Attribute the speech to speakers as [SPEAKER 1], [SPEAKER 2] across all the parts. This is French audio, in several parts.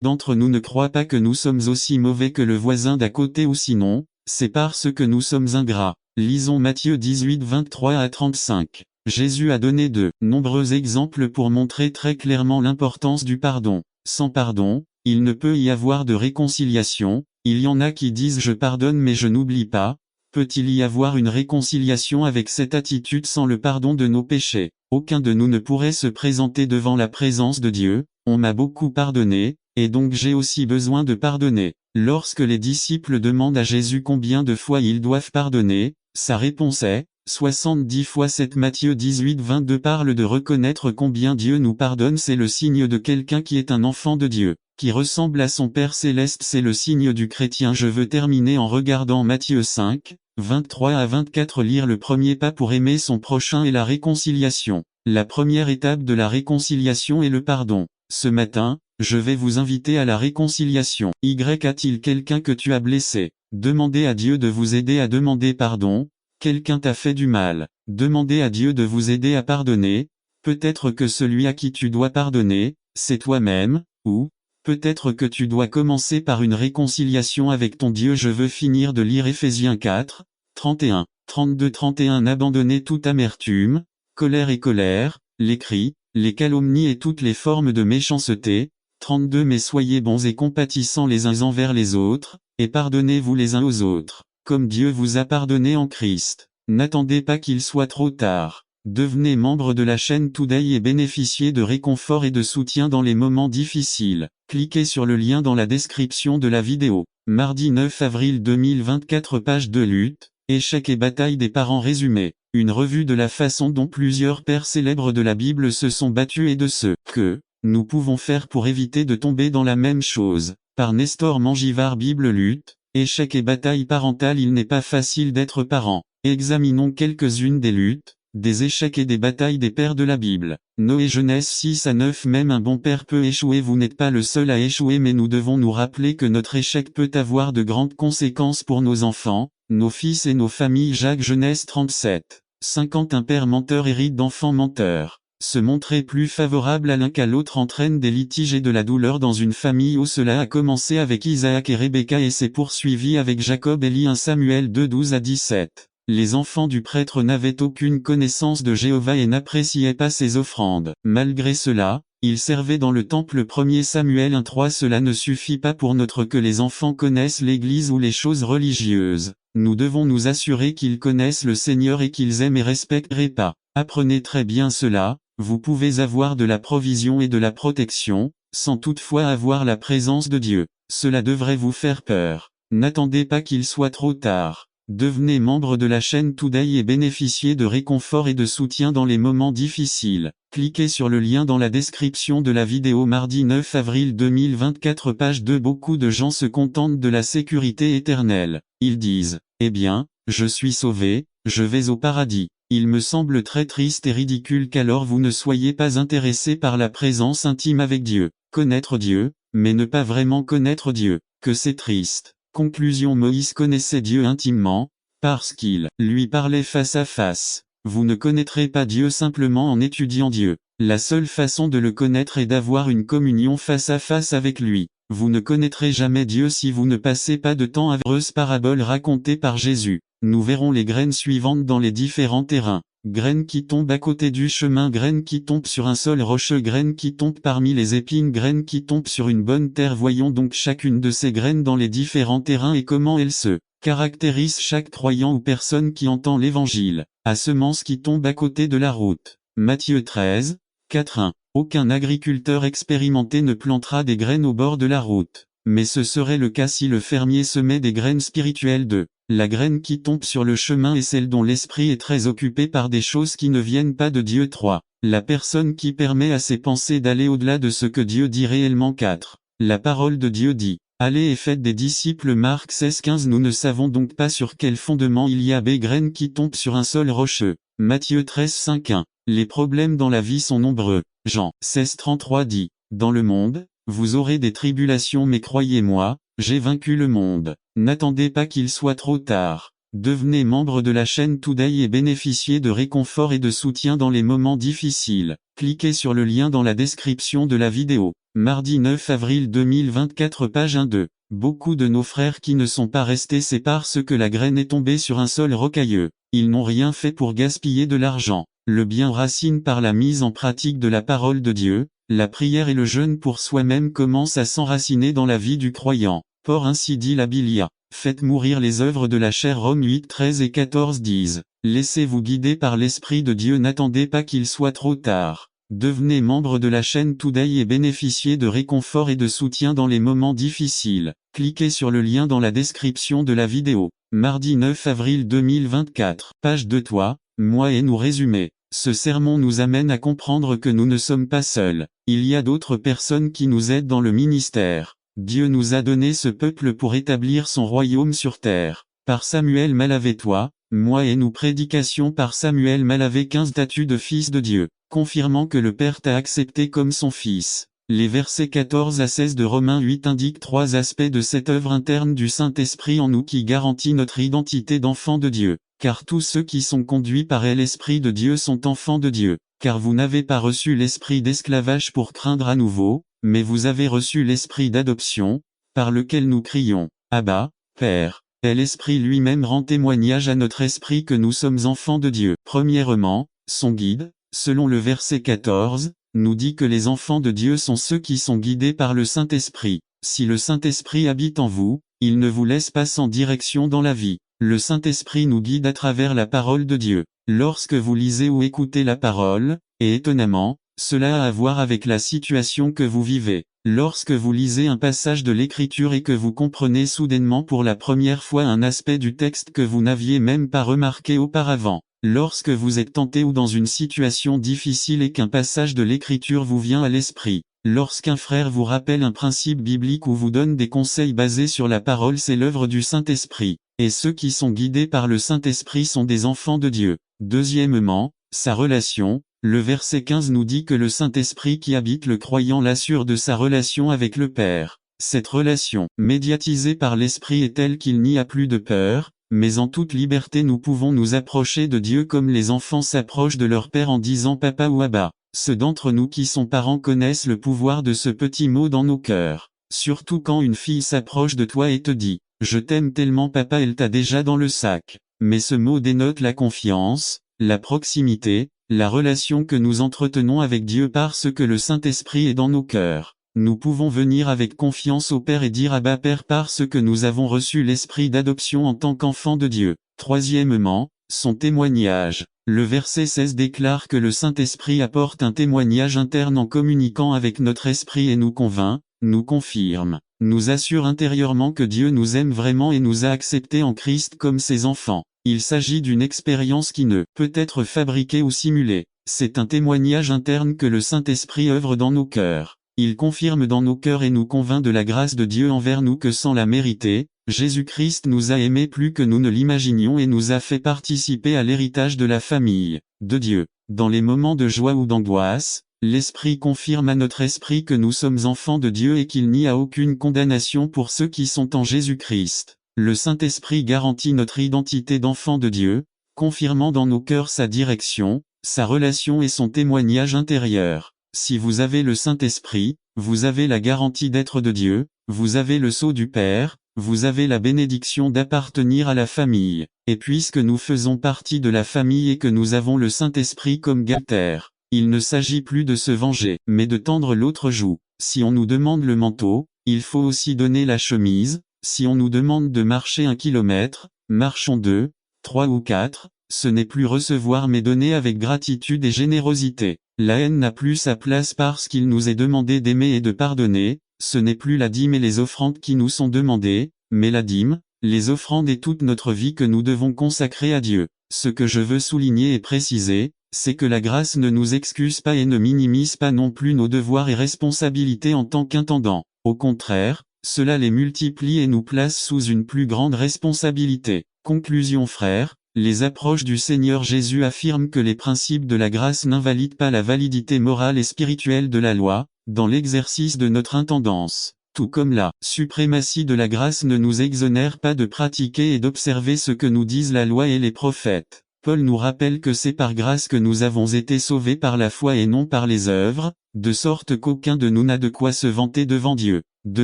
[SPEAKER 1] d'entre nous ne croient pas que nous sommes aussi mauvais que le voisin d'à côté ou sinon, c'est parce que nous sommes ingrats. Lisons Matthieu 18 23 à 35. Jésus a donné de nombreux exemples pour montrer très clairement l'importance du pardon. Sans pardon, il ne peut y avoir de réconciliation. Il y en a qui disent je pardonne mais je n'oublie pas. Peut-il y avoir une réconciliation avec cette attitude sans le pardon de nos péchés? Aucun de nous ne pourrait se présenter devant la présence de Dieu. On m'a beaucoup pardonné, et donc j'ai aussi besoin de pardonner. Lorsque les disciples demandent à Jésus combien de fois ils doivent pardonner, sa réponse est 70 fois 7. Matthieu 18 22 parle de reconnaître combien Dieu nous pardonne. C'est le signe de quelqu'un qui est un enfant de Dieu, qui ressemble à son Père céleste. C'est le signe du chrétien. Je veux terminer en regardant Matthieu 5, 23 à 24. Lire le premier pas pour aimer son prochain et la réconciliation. La première étape de la réconciliation est le pardon. Ce matin, je vais vous inviter à la réconciliation. A-t-il quelqu'un que tu as blessé? Demandez à Dieu de vous aider à demander pardon. Quelqu'un t'a fait du mal. Demandez à Dieu de vous aider à pardonner. Peut-être que celui à qui tu dois pardonner, c'est toi-même, ou peut-être que tu dois commencer par une réconciliation avec ton Dieu. Je veux finir de lire Éphésiens 4, 31, 32-31. Abandonnez toute amertume, colère, les cris, les calomnies et toutes les formes de méchanceté. 32. Mais soyez bons et compatissants les uns envers les autres, et pardonnez-vous les uns aux autres, comme Dieu vous a pardonné en Christ. N'attendez pas qu'il soit trop tard. Devenez membre de la chaîne Today et bénéficiez de réconfort et de soutien dans les moments difficiles. Cliquez sur le lien dans la description de la vidéo. Mardi 9 avril 2024. Page de lutte, échecs et batailles des parents résumés. Une revue de la façon dont plusieurs pères célèbres de la Bible se sont battus et de ce que nous pouvons faire pour éviter de tomber dans la même chose. Par Nestor Mangivard. Bible lutte, échecs et batailles parentales. Il n'est pas facile d'être parent. Examinons quelques-unes des luttes, des échecs et des batailles des pères de la Bible. Noé. Genèse 6 à 9. Même un bon père peut échouer. Vous n'êtes pas le seul à échouer, mais nous devons nous rappeler que notre échec peut avoir de grandes conséquences pour nos enfants, nos fils et nos familles. Jacques. Genèse 37, 50. Un père menteur hérite d'enfants menteurs. Se montrer plus favorable à l'un qu'à l'autre entraîne des litiges et de la douleur dans une famille où cela a commencé avec Isaac et Rebecca et s'est poursuivi avec Jacob et Lie. 1 Samuel 2 12 à 17. Les enfants du prêtre n'avaient aucune connaissance de Jéhovah et n'appréciaient pas ses offrandes. Malgré cela, ils servaient dans le temple. 1 Samuel 1 3. Cela ne suffit pas pour notre que les enfants connaissent l'Église ou les choses religieuses. Nous devons nous assurer qu'ils connaissent le Seigneur et qu'ils aiment et respectent Répa. Apprenez très bien cela. Vous pouvez avoir de la provision et de la protection, sans toutefois avoir la présence de Dieu. Cela devrait vous faire peur. N'attendez pas qu'il soit trop tard. Devenez membre de la chaîne Today et bénéficiez de réconfort et de soutien dans les moments difficiles. Cliquez sur le lien dans la description de la vidéo. Mardi 9 avril 2024. Page 2. Beaucoup de gens se contentent de la sécurité éternelle. Ils disent, eh bien, je suis sauvé, je vais au paradis. Il me semble très triste et ridicule qu'alors vous ne soyez pas intéressé par la présence intime avec Dieu. Connaître Dieu, mais ne pas vraiment connaître Dieu, que c'est triste. Conclusion. Moïse connaissait Dieu intimement, parce qu'il lui parlait face à face. Vous ne connaîtrez pas Dieu simplement en étudiant Dieu. La seule façon de le connaître est d'avoir une communion face à face avec lui. Vous ne connaîtrez jamais Dieu si vous ne passez pas de temps avec heureuse parabole racontée par Jésus. Nous verrons les graines suivantes dans les différents terrains. Graines qui tombent à côté du chemin, graines qui tombent sur un sol rocheux, graines qui tombent parmi les épines, graines qui tombent sur une bonne terre. Voyons donc chacune de ces graines dans les différents terrains et comment elles se caractérisent. Chaque croyant ou personne qui entend l'évangile a semence qui tombe à côté de la route. Matthieu 13, 4-1. Aucun agriculteur expérimenté ne plantera des graines au bord de la route. Mais ce serait le cas si le fermier semait des graines spirituelles de la graine qui tombe sur le chemin est celle dont l'esprit est très occupé par des choses qui ne viennent pas de Dieu. 3. La personne qui permet à ses pensées d'aller au-delà de ce que Dieu dit réellement. 4. La parole de Dieu dit, allez et faites des disciples. Marc 16-15. Nous ne savons donc pas sur quel fondement il y a des graines qui tombent sur un sol rocheux. Matthieu 13-5-1. Les problèmes dans la vie sont nombreux. Jean 16-33 dit, dans le monde, vous aurez des tribulations mais croyez-moi, j'ai vaincu le monde. N'attendez pas qu'il soit trop tard. Devenez membre de la chaîne Today et bénéficiez de réconfort et de soutien dans les moments difficiles. Cliquez sur le lien dans la description de la vidéo. Mardi 9 avril 2024 page 1-2. Beaucoup de nos frères qui ne sont pas restés c'est parce que la graine est tombée sur un sol rocailleux. Ils n'ont rien fait pour gaspiller de l'argent. Le bien racine par la mise en pratique de la parole de Dieu. La prière et le jeûne pour soi-même commencent à s'enraciner dans la vie du croyant. Pour ainsi dit la Biblia. Faites mourir les œuvres de la chair. Romains 8, 13 et 14 disent. Laissez-vous guider par l'Esprit de Dieu. N'attendez pas qu'il soit trop tard. Devenez membre de la chaîne Today et bénéficiez de réconfort et de soutien dans les moments difficiles. Cliquez sur le lien dans la description de la vidéo. Mardi 9 avril 2024. Page 2 Toi, moi et nous résumé. Ce sermon nous amène à comprendre que nous ne sommes pas seuls. Il y a d'autres personnes qui nous aident dans le ministère. Dieu nous a donné ce peuple pour établir son royaume sur terre. Par Samuel Malavé toi, moi et nous prédication par Samuel Malavé 15 statuts de fils de Dieu, confirmant que le Père t'a accepté comme son fils. Les versets 14 à 16 de Romains 8 indiquent trois aspects de cette œuvre interne du Saint-Esprit en nous qui garantit notre identité d'enfant de Dieu. Car tous ceux qui sont conduits par l'Esprit de Dieu sont enfants de Dieu. Car vous n'avez pas reçu l'esprit d'esclavage pour craindre à nouveau, mais vous avez reçu l'esprit d'adoption, par lequel nous crions, Abba, Père. Et l'Esprit lui-même rend témoignage à notre esprit que nous sommes enfants de Dieu. Premièrement, son guide, selon le verset 14, nous dit que les enfants de Dieu sont ceux qui sont guidés par le Saint-Esprit. Si le Saint-Esprit habite en vous, il ne vous laisse pas sans direction dans la vie. Le Saint-Esprit nous guide à travers la parole de Dieu. Lorsque vous lisez ou écoutez la parole, et étonnamment, cela a à voir avec la situation que vous vivez. Lorsque vous lisez un passage de l'Écriture et que vous comprenez soudainement pour la première fois un aspect du texte que vous n'aviez même pas remarqué auparavant. Lorsque vous êtes tenté ou dans une situation difficile et qu'un passage de l'Écriture vous vient à l'esprit. Lorsqu'un frère vous rappelle un principe biblique ou vous donne des conseils basés sur la parole, c'est l'œuvre du Saint-Esprit. Et ceux qui sont guidés par le Saint-Esprit sont des enfants de Dieu. Deuxièmement, sa relation. Le verset 15 nous dit que le Saint-Esprit qui habite le croyant l'assure de sa relation avec le Père. Cette relation, médiatisée par l'Esprit, est telle qu'il n'y a plus de peur, mais en toute liberté nous pouvons nous approcher de Dieu comme les enfants s'approchent de leur Père en disant Papa ou Abba. Ceux d'entre nous qui sont parents connaissent le pouvoir de ce petit mot dans nos cœurs. Surtout quand une fille s'approche de toi et te dit « Je t'aime tellement papa », elle t'a déjà dans le sac. Mais ce mot dénote la confiance, la proximité, la relation que nous entretenons avec Dieu parce que le Saint-Esprit est dans nos cœurs. Nous pouvons venir avec confiance au Père et dire Abba Père parce que nous avons reçu l'esprit d'adoption en tant qu'enfants de Dieu. Troisièmement, son témoignage. Le verset 16 déclare que le Saint-Esprit apporte un témoignage interne en communiquant avec notre esprit et nous convainc, nous confirme, nous assure intérieurement que Dieu nous aime vraiment et nous a acceptés en Christ comme ses enfants. Il s'agit d'une expérience qui ne peut être fabriquée ou simulée. C'est un témoignage interne que le Saint-Esprit œuvre dans nos cœurs. Il confirme dans nos cœurs et nous convainc de la grâce de Dieu envers nous que sans la mériter, Jésus-Christ nous a aimés plus que nous ne l'imaginions et nous a fait participer à l'héritage de la famille de Dieu. Dans les moments de joie ou d'angoisse, l'Esprit confirme à notre esprit que nous sommes enfants de Dieu et qu'il n'y a aucune condamnation pour ceux qui sont en Jésus-Christ. Le Saint-Esprit garantit notre identité d'enfant de Dieu, confirmant dans nos cœurs sa direction, sa relation et son témoignage intérieur. Si vous avez le Saint-Esprit, vous avez la garantie d'être de Dieu, vous avez le sceau du Père, vous avez la bénédiction d'appartenir à la famille. Et puisque nous faisons partie de la famille et que nous avons le Saint-Esprit comme garant, il ne s'agit plus de se venger, mais de tendre l'autre joue. Si on nous demande le manteau, il faut aussi donner la chemise. Si on nous demande de marcher 1 kilomètre, marchons 2, 3 ou 4, ce n'est plus recevoir mais donner avec gratitude et générosité. La haine n'a plus sa place parce qu'il nous est demandé d'aimer et de pardonner, ce n'est plus la dîme et les offrandes qui nous sont demandées, mais la dîme, les offrandes et toute notre vie que nous devons consacrer à Dieu. Ce que je veux souligner et préciser, c'est que la grâce ne nous excuse pas et ne minimise pas non plus nos devoirs et responsabilités en tant qu'intendants. Au contraire, cela les multiplie et nous place sous une plus grande responsabilité. Conclusion frères, les approches du Seigneur Jésus affirment que les principes de la grâce n'invalident pas la validité morale et spirituelle de la loi, dans l'exercice de notre intendance. Tout comme la suprématie de la grâce ne nous exonère pas de pratiquer et d'observer ce que nous disent la loi et les prophètes. Paul nous rappelle que c'est par grâce que nous avons été sauvés par la foi et non par les œuvres, de sorte qu'aucun de nous n'a de quoi se vanter devant Dieu. De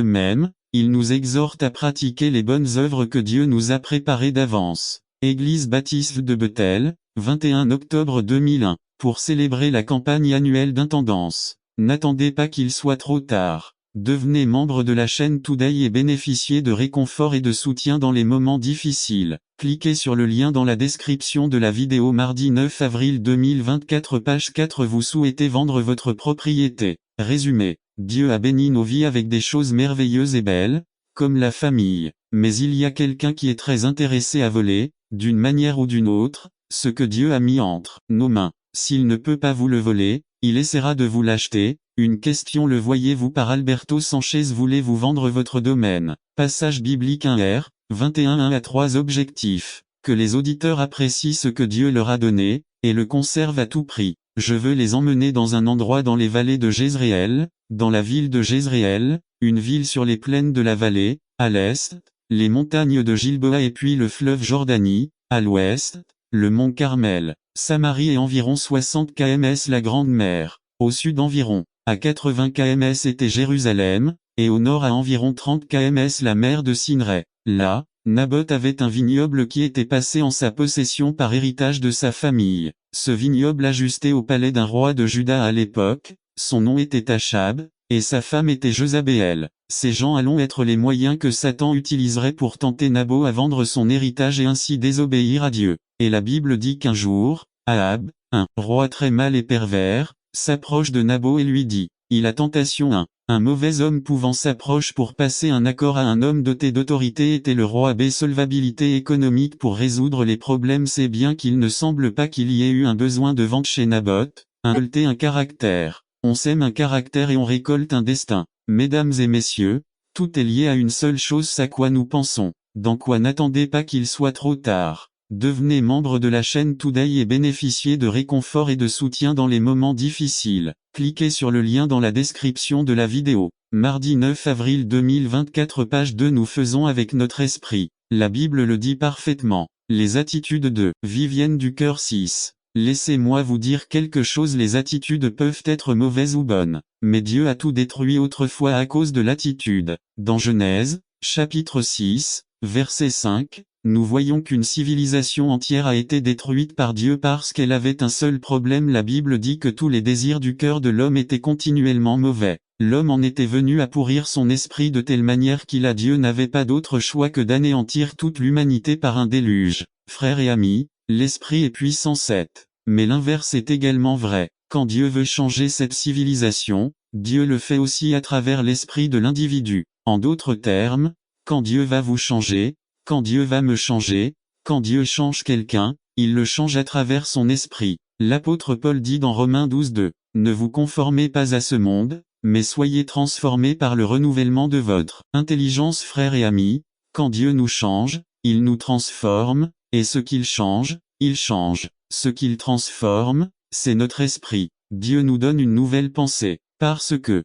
[SPEAKER 1] même, il nous exhorte à pratiquer les bonnes œuvres que Dieu nous a préparées d'avance. Église baptiste de Bethel, 21 octobre 2001, pour célébrer la campagne annuelle d'intendance. N'attendez pas qu'il soit trop tard. Devenez membre de la chaîne Today et bénéficiez de réconfort et de soutien dans les moments difficiles. Cliquez sur le lien dans la description de la vidéo mardi 9 avril 2024 page 4. Vous souhaitez vendre votre propriété. Résumé. Dieu a béni nos vies avec des choses merveilleuses et belles, comme la famille. Mais il y a quelqu'un qui est très intéressé à voler, d'une manière ou d'une autre, ce que Dieu a mis entre nos mains. S'il ne peut pas vous le voler, il essaiera de vous l'acheter. Une question. Le voyez-vous par Alberto Sanchez. Voulez-vous vendre votre domaine? Passage biblique 1 R, 21 à 3 objectifs. Que les auditeurs apprécient ce que Dieu leur a donné, et le conservent à tout prix. Je veux les emmener dans un endroit dans les vallées de Jézréel, dans la ville de Jézréel, une ville sur les plaines de la vallée, à l'est, les montagnes de Gilboa et puis le fleuve Jordanie, à l'ouest, le mont Carmel. Samarie et environ 60 km la Grande Mer. Au sud environ, à 80 km était Jérusalem, et au nord à environ 30 km la mer de Sinré. Là, Naboth avait un vignoble qui était passé en sa possession par héritage de sa famille. Ce vignoble ajusté au palais d'un roi de Juda à l'époque, son nom était Achab, et sa femme était Jezabéel. Ces gens allons être les moyens que Satan utiliserait pour tenter Naboth à vendre son héritage et ainsi désobéir à Dieu. Et la Bible dit qu'un jour, Ahab, un roi très mal et pervers, s'approche de Naboth et lui dit, il a tentation. Un mauvais homme pouvant s'approche pour passer un accord à un homme doté d'autorité était le roi B. Solvabilité économique pour résoudre les problèmes. C'est bien qu'il ne semble pas qu'il y ait eu un besoin de vente chez Naboth, récolter un caractère. On sème un caractère et on récolte un destin. Mesdames et messieurs, tout est lié à une seule chose, à quoi nous pensons. Dans quoi n'attendez pas qu'il soit trop tard. Devenez membre de la chaîne Today et bénéficiez de réconfort et de soutien dans les moments difficiles. Cliquez sur le lien dans la description de la vidéo. Mardi 9 avril 2024 page 2. Nous faisons avec notre esprit. La Bible le dit parfaitement. Les attitudes de vie viennent du cœur 6. Laissez-moi vous dire quelque chose. Les attitudes peuvent être mauvaises ou bonnes. Mais Dieu a tout détruit autrefois à cause de l'attitude. Dans Genèse, chapitre 6, verset 5, nous voyons qu'une civilisation entière a été détruite par Dieu parce qu'elle avait un seul problème. La Bible dit que tous les désirs du cœur de l'homme étaient continuellement mauvais. L'homme en était venu à pourrir son esprit de telle manière Dieu n'avait pas d'autre choix que d'anéantir toute l'humanité par un déluge. Frères et amis, l'esprit est puissant 7. Mais l'inverse est également vrai. Quand Dieu veut changer cette civilisation, Dieu le fait aussi à travers l'esprit de l'individu. En d'autres termes, quand Dieu va vous changer, quand Dieu va me changer, quand Dieu change quelqu'un, il le change à travers son esprit. L'apôtre Paul dit dans Romains 12:2, ne vous conformez pas à ce monde, mais soyez transformés par le renouvellement de votre intelligence. Frères et amis, quand Dieu nous change, il nous transforme, et ce qu'il change, il change. Ce qu'il transforme, c'est notre esprit. Dieu nous donne une nouvelle pensée, parce que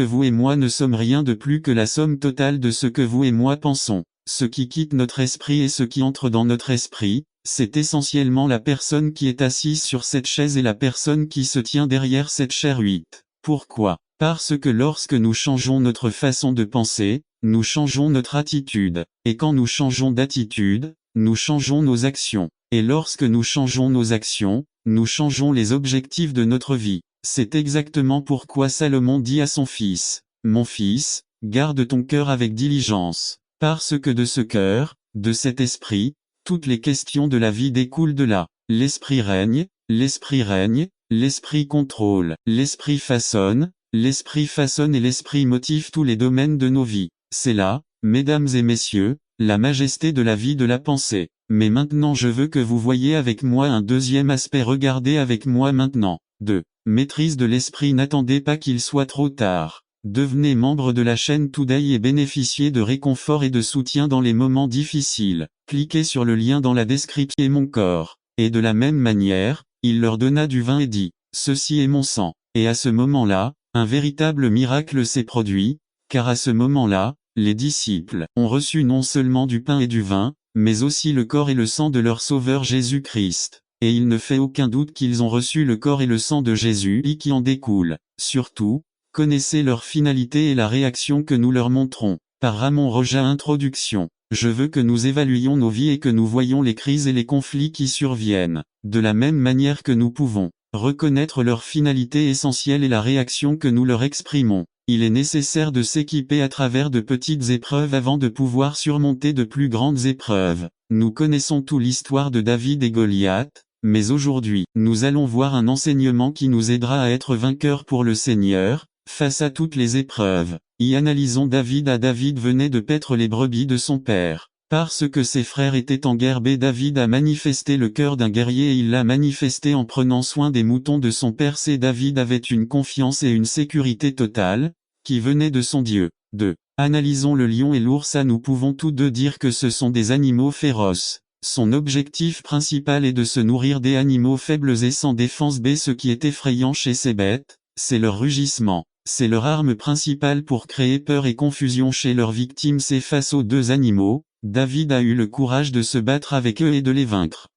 [SPEAKER 1] vous et moi ne sommes rien de plus que la somme totale de ce que vous et moi pensons. Ce qui quitte notre esprit et ce qui entre dans notre esprit, c'est essentiellement la personne qui est assise sur cette chaise et la personne qui se tient derrière cette chaire 8. Pourquoi? Parce que lorsque nous changeons notre façon de penser, nous changeons notre attitude. Et quand nous changeons d'attitude, nous changeons nos actions. Et lorsque nous changeons nos actions, nous changeons les objectifs de notre vie. C'est exactement pourquoi Salomon dit à son fils, « Mon fils, garde ton cœur avec diligence. Parce que de ce cœur, de cet esprit, toutes les questions de la vie découlent de là. L'esprit règne, l'esprit contrôle, l'esprit façonne et l'esprit motive tous les domaines de nos vies. C'est là, mesdames et messieurs, la majesté de la vie de la pensée. Mais maintenant je veux que vous voyiez avec moi un deuxième aspect. Regardez avec moi maintenant. 2. Maîtrise de l'esprit. N'attendez pas qu'il soit trop tard. Devenez membre de la chaîne Today et bénéficiez de réconfort et de soutien dans les moments difficiles. Cliquez sur le lien dans la description. Et mon corps. Et de la même manière, il leur donna du vin et dit, ceci est mon sang. Et à ce moment-là, un véritable miracle s'est produit, car à ce moment-là, les disciples ont reçu non seulement du pain et du vin, mais aussi le corps et le sang de leur Sauveur Jésus-Christ. Et il ne fait aucun doute qu'ils ont reçu le corps et le sang de Jésus et qui en découle. Surtout, connaissez leur finalité et la réaction que nous leur montrons. Par Ramon Roja. Introduction. Je veux que nous évaluions nos vies et que nous voyions les crises et les conflits qui surviennent, de la même manière que nous pouvons reconnaître leur finalité essentielle et la réaction que nous leur exprimons. Il est nécessaire de s'équiper à travers de petites épreuves avant de pouvoir surmonter de plus grandes épreuves. Nous connaissons toute l'histoire de David et Goliath, mais aujourd'hui, nous allons voir un enseignement qui nous aidera à être vainqueurs pour le Seigneur, face à toutes les épreuves. Y analysons David. David venait de paître les brebis de son père. Parce que ses frères étaient en guerre, David a manifesté le cœur d'un guerrier et il l'a manifesté en prenant soin des moutons de son père. David avait une confiance et une sécurité totale, qui venaient de son Dieu. 2. Analysons le lion et l'ours. Nous pouvons tous deux dire que ce sont des animaux féroces. Son objectif principal est de se nourrir des animaux faibles et sans défense. Ce qui est effrayant chez ces bêtes, c'est leur rugissement. C'est leur arme principale pour créer peur et confusion chez leurs victimes. C'est face aux deux animaux, David a eu le courage de se battre avec eux et de les vaincre.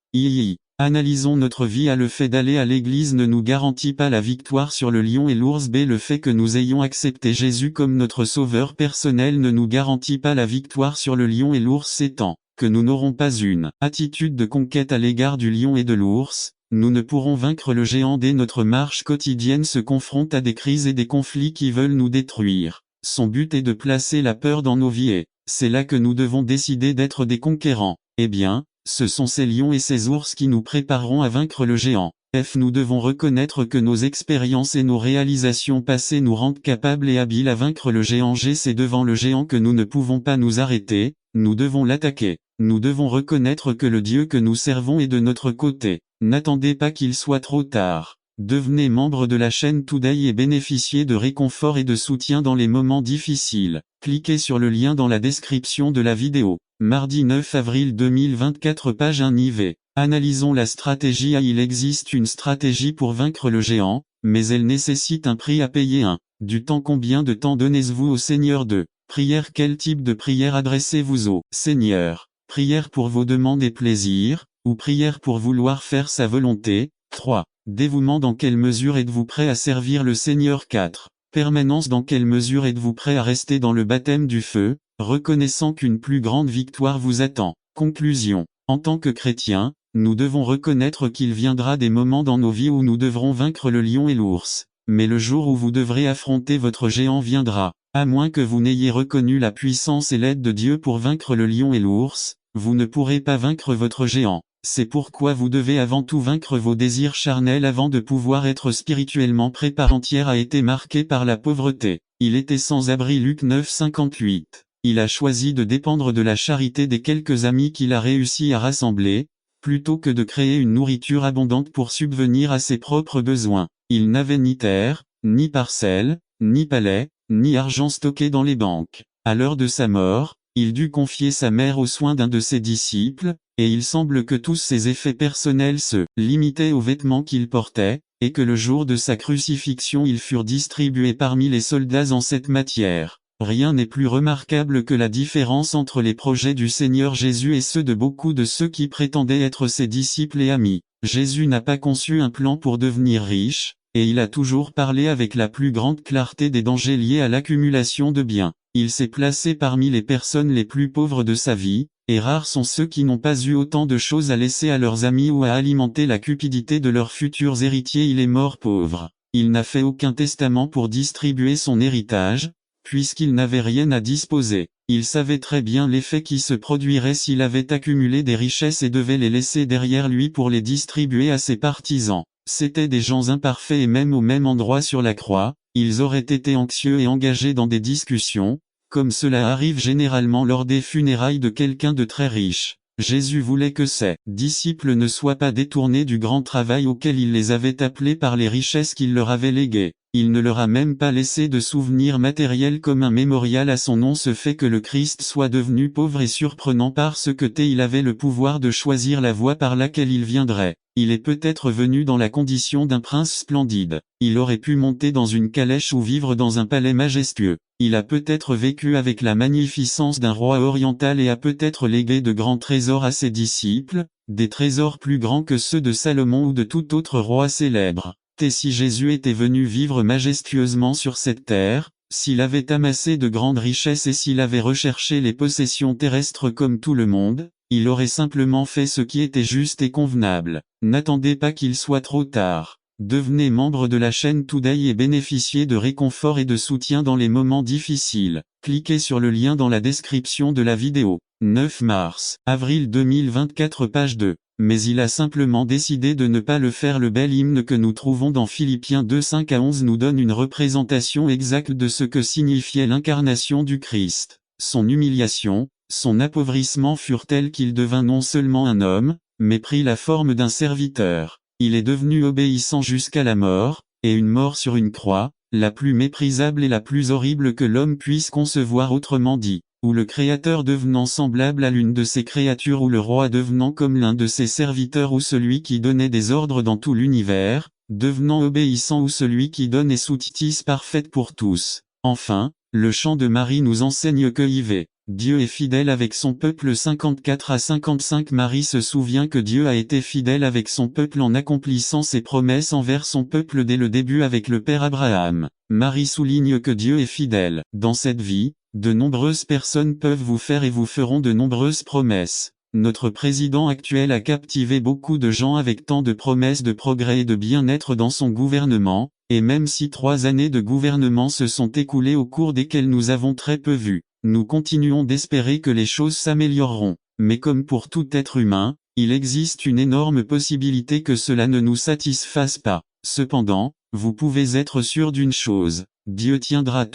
[SPEAKER 1] Analysons notre vie. Le fait d'aller à l'église ne nous garantit pas la victoire sur le lion et l'ours. Le fait que nous ayons accepté Jésus comme notre sauveur personnel ne nous garantit pas la victoire sur le lion et l'ours. C'est tant que nous n'aurons pas une attitude de conquête à l'égard du lion et de l'ours, nous ne pourrons vaincre le géant. Dès notre marche quotidienne se confronte à des crises et des conflits qui veulent nous détruire. Son but est de placer la peur dans nos vies et c'est là que nous devons décider d'être des conquérants. Eh bien, ce sont ces lions et ces ours qui nous prépareront à vaincre le géant. Nous devons reconnaître que nos expériences et nos réalisations passées nous rendent capables et habiles à vaincre le géant. C'est devant le géant que nous ne pouvons pas nous arrêter, nous devons l'attaquer. Nous devons reconnaître que le Dieu que nous servons est de notre côté. N'attendez pas qu'il soit trop tard. Devenez membre de la chaîne Today et bénéficiez de réconfort et de soutien dans les moments difficiles. Cliquez sur le lien dans la description de la vidéo. Mardi 9 avril 2024. Page 1 IV. Analysons la stratégie. Il existe une stratégie pour vaincre le géant, mais elle nécessite un prix à payer. Du temps. Combien de temps donnez-vous au Seigneur? 2. Prière. Quel type de prière adressez-vous au Seigneur? Prière pour vos demandes et plaisirs, ou prière pour vouloir faire sa volonté? 3. Dévouement. Dans quelle mesure êtes-vous prêt à servir le Seigneur? 4. Permanence. Dans quelle mesure êtes-vous prêt à rester dans le baptême du feu, reconnaissant qu'une plus grande victoire vous attend? Conclusion. En tant que chrétiens, nous devons reconnaître qu'il viendra des moments dans nos vies où nous devrons vaincre le lion et l'ours. Mais le jour où vous devrez affronter votre géant viendra. À moins que vous n'ayez reconnu la puissance et l'aide de Dieu pour vaincre le lion et l'ours, vous ne pourrez pas vaincre votre géant. C'est pourquoi vous devez avant tout vaincre vos désirs charnels avant de pouvoir être spirituellement prêt. Part entière a été marquée par la pauvreté. Il était sans abri. Luc 9,58. Il a choisi de dépendre de la charité des quelques amis qu'il a réussi à rassembler, plutôt que de créer une nourriture abondante pour subvenir à ses propres besoins. Il n'avait ni terre, ni parcelle, ni palais, ni argent stocké dans les banques. À l'heure de sa mort, il dut confier sa mère aux soins d'un de ses disciples, et il semble que tous ses effets personnels se limitaient aux vêtements qu'il portait, et que le jour de sa crucifixion ils furent distribués parmi les soldats en cette matière. Rien n'est plus remarquable que la différence entre les projets du Seigneur Jésus et ceux de beaucoup de ceux qui prétendaient être ses disciples et amis. Jésus n'a pas conçu un plan pour devenir riche, et il a toujours parlé avec la plus grande clarté des dangers liés à l'accumulation de biens. Il s'est placé parmi les personnes les plus pauvres de sa vie, et rares sont ceux qui n'ont pas eu autant de choses à laisser à leurs amis ou à alimenter la cupidité de leurs futurs héritiers. Il est mort pauvre. Il n'a fait aucun testament pour distribuer son héritage, puisqu'il n'avait rien à disposer. Il savait très bien l'effet qui se produirait s'il avait accumulé des richesses et devait les laisser derrière lui pour les distribuer à ses partisans. C'étaient des gens imparfaits et même au même endroit sur la croix, ils auraient été anxieux et engagés dans des discussions, comme cela arrive généralement lors des funérailles de quelqu'un de très riche. Jésus voulait que ses disciples ne soient pas détournés du grand travail auquel il les avait appelés par les richesses qu'il leur avait léguées. Il ne leur a même pas laissé de souvenir matériel comme un mémorial à son nom. Ce fait que le Christ soit devenu pauvre est surprenant parce que il avait le pouvoir de choisir la voie par laquelle il viendrait. Il est peut-être venu dans la condition d'un prince splendide. Il aurait pu monter dans une calèche ou vivre dans un palais majestueux. Il a peut-être vécu avec la magnificence d'un roi oriental et a peut-être légué de grands trésors à ses disciples, des trésors plus grands que ceux de Salomon ou de tout autre roi célèbre. Et si Jésus était venu vivre majestueusement sur cette terre, s'il avait amassé de grandes richesses et s'il avait recherché les possessions terrestres comme tout le monde, il aurait simplement fait ce qui était juste et convenable. N'attendez pas qu'il soit trop tard. Devenez membre de la chaîne Today et bénéficiez de réconfort et de soutien dans les moments difficiles. Cliquez sur le lien dans la description de la vidéo. 9 mars, avril 2024 page 2. Mais il a simplement décidé de ne pas le faire. Le bel hymne que nous trouvons dans Philippiens 2, 5 à 11 nous donne une représentation exacte de ce que signifiait l'incarnation du Christ. Son humiliation, son appauvrissement furent tels qu'il devint non seulement un homme, mais prit la forme d'un serviteur. Il est devenu obéissant jusqu'à la mort, et une mort sur une croix, la plus méprisable et la plus horrible que l'homme puisse concevoir, autrement dit, ou le Créateur devenant semblable à l'une de ses créatures, ou le roi devenant comme l'un de ses serviteurs, ou celui qui donnait des ordres dans tout l'univers, devenant obéissant, ou celui qui donne et soutise parfaite pour tous. Enfin, le chant de Marie nous enseigne que Dieu est fidèle avec son peuple. 54 à 55 Marie se souvient que Dieu a été fidèle avec son peuple en accomplissant ses promesses envers son peuple dès le début avec le Père Abraham. Marie souligne que Dieu est fidèle. Dans cette vie, de nombreuses personnes peuvent vous faire et vous feront de nombreuses promesses. Notre président actuel a captivé beaucoup de gens avec tant de promesses de progrès et de bien-être dans son gouvernement, et même si 3 années de gouvernement se sont écoulées au cours desquelles nous avons très peu vu, nous continuons d'espérer que les choses s'amélioreront. Mais comme pour tout être humain, il existe une énorme possibilité que cela ne nous satisfasse pas. Cependant, vous pouvez être sûr d'une chose, Dieu tiendra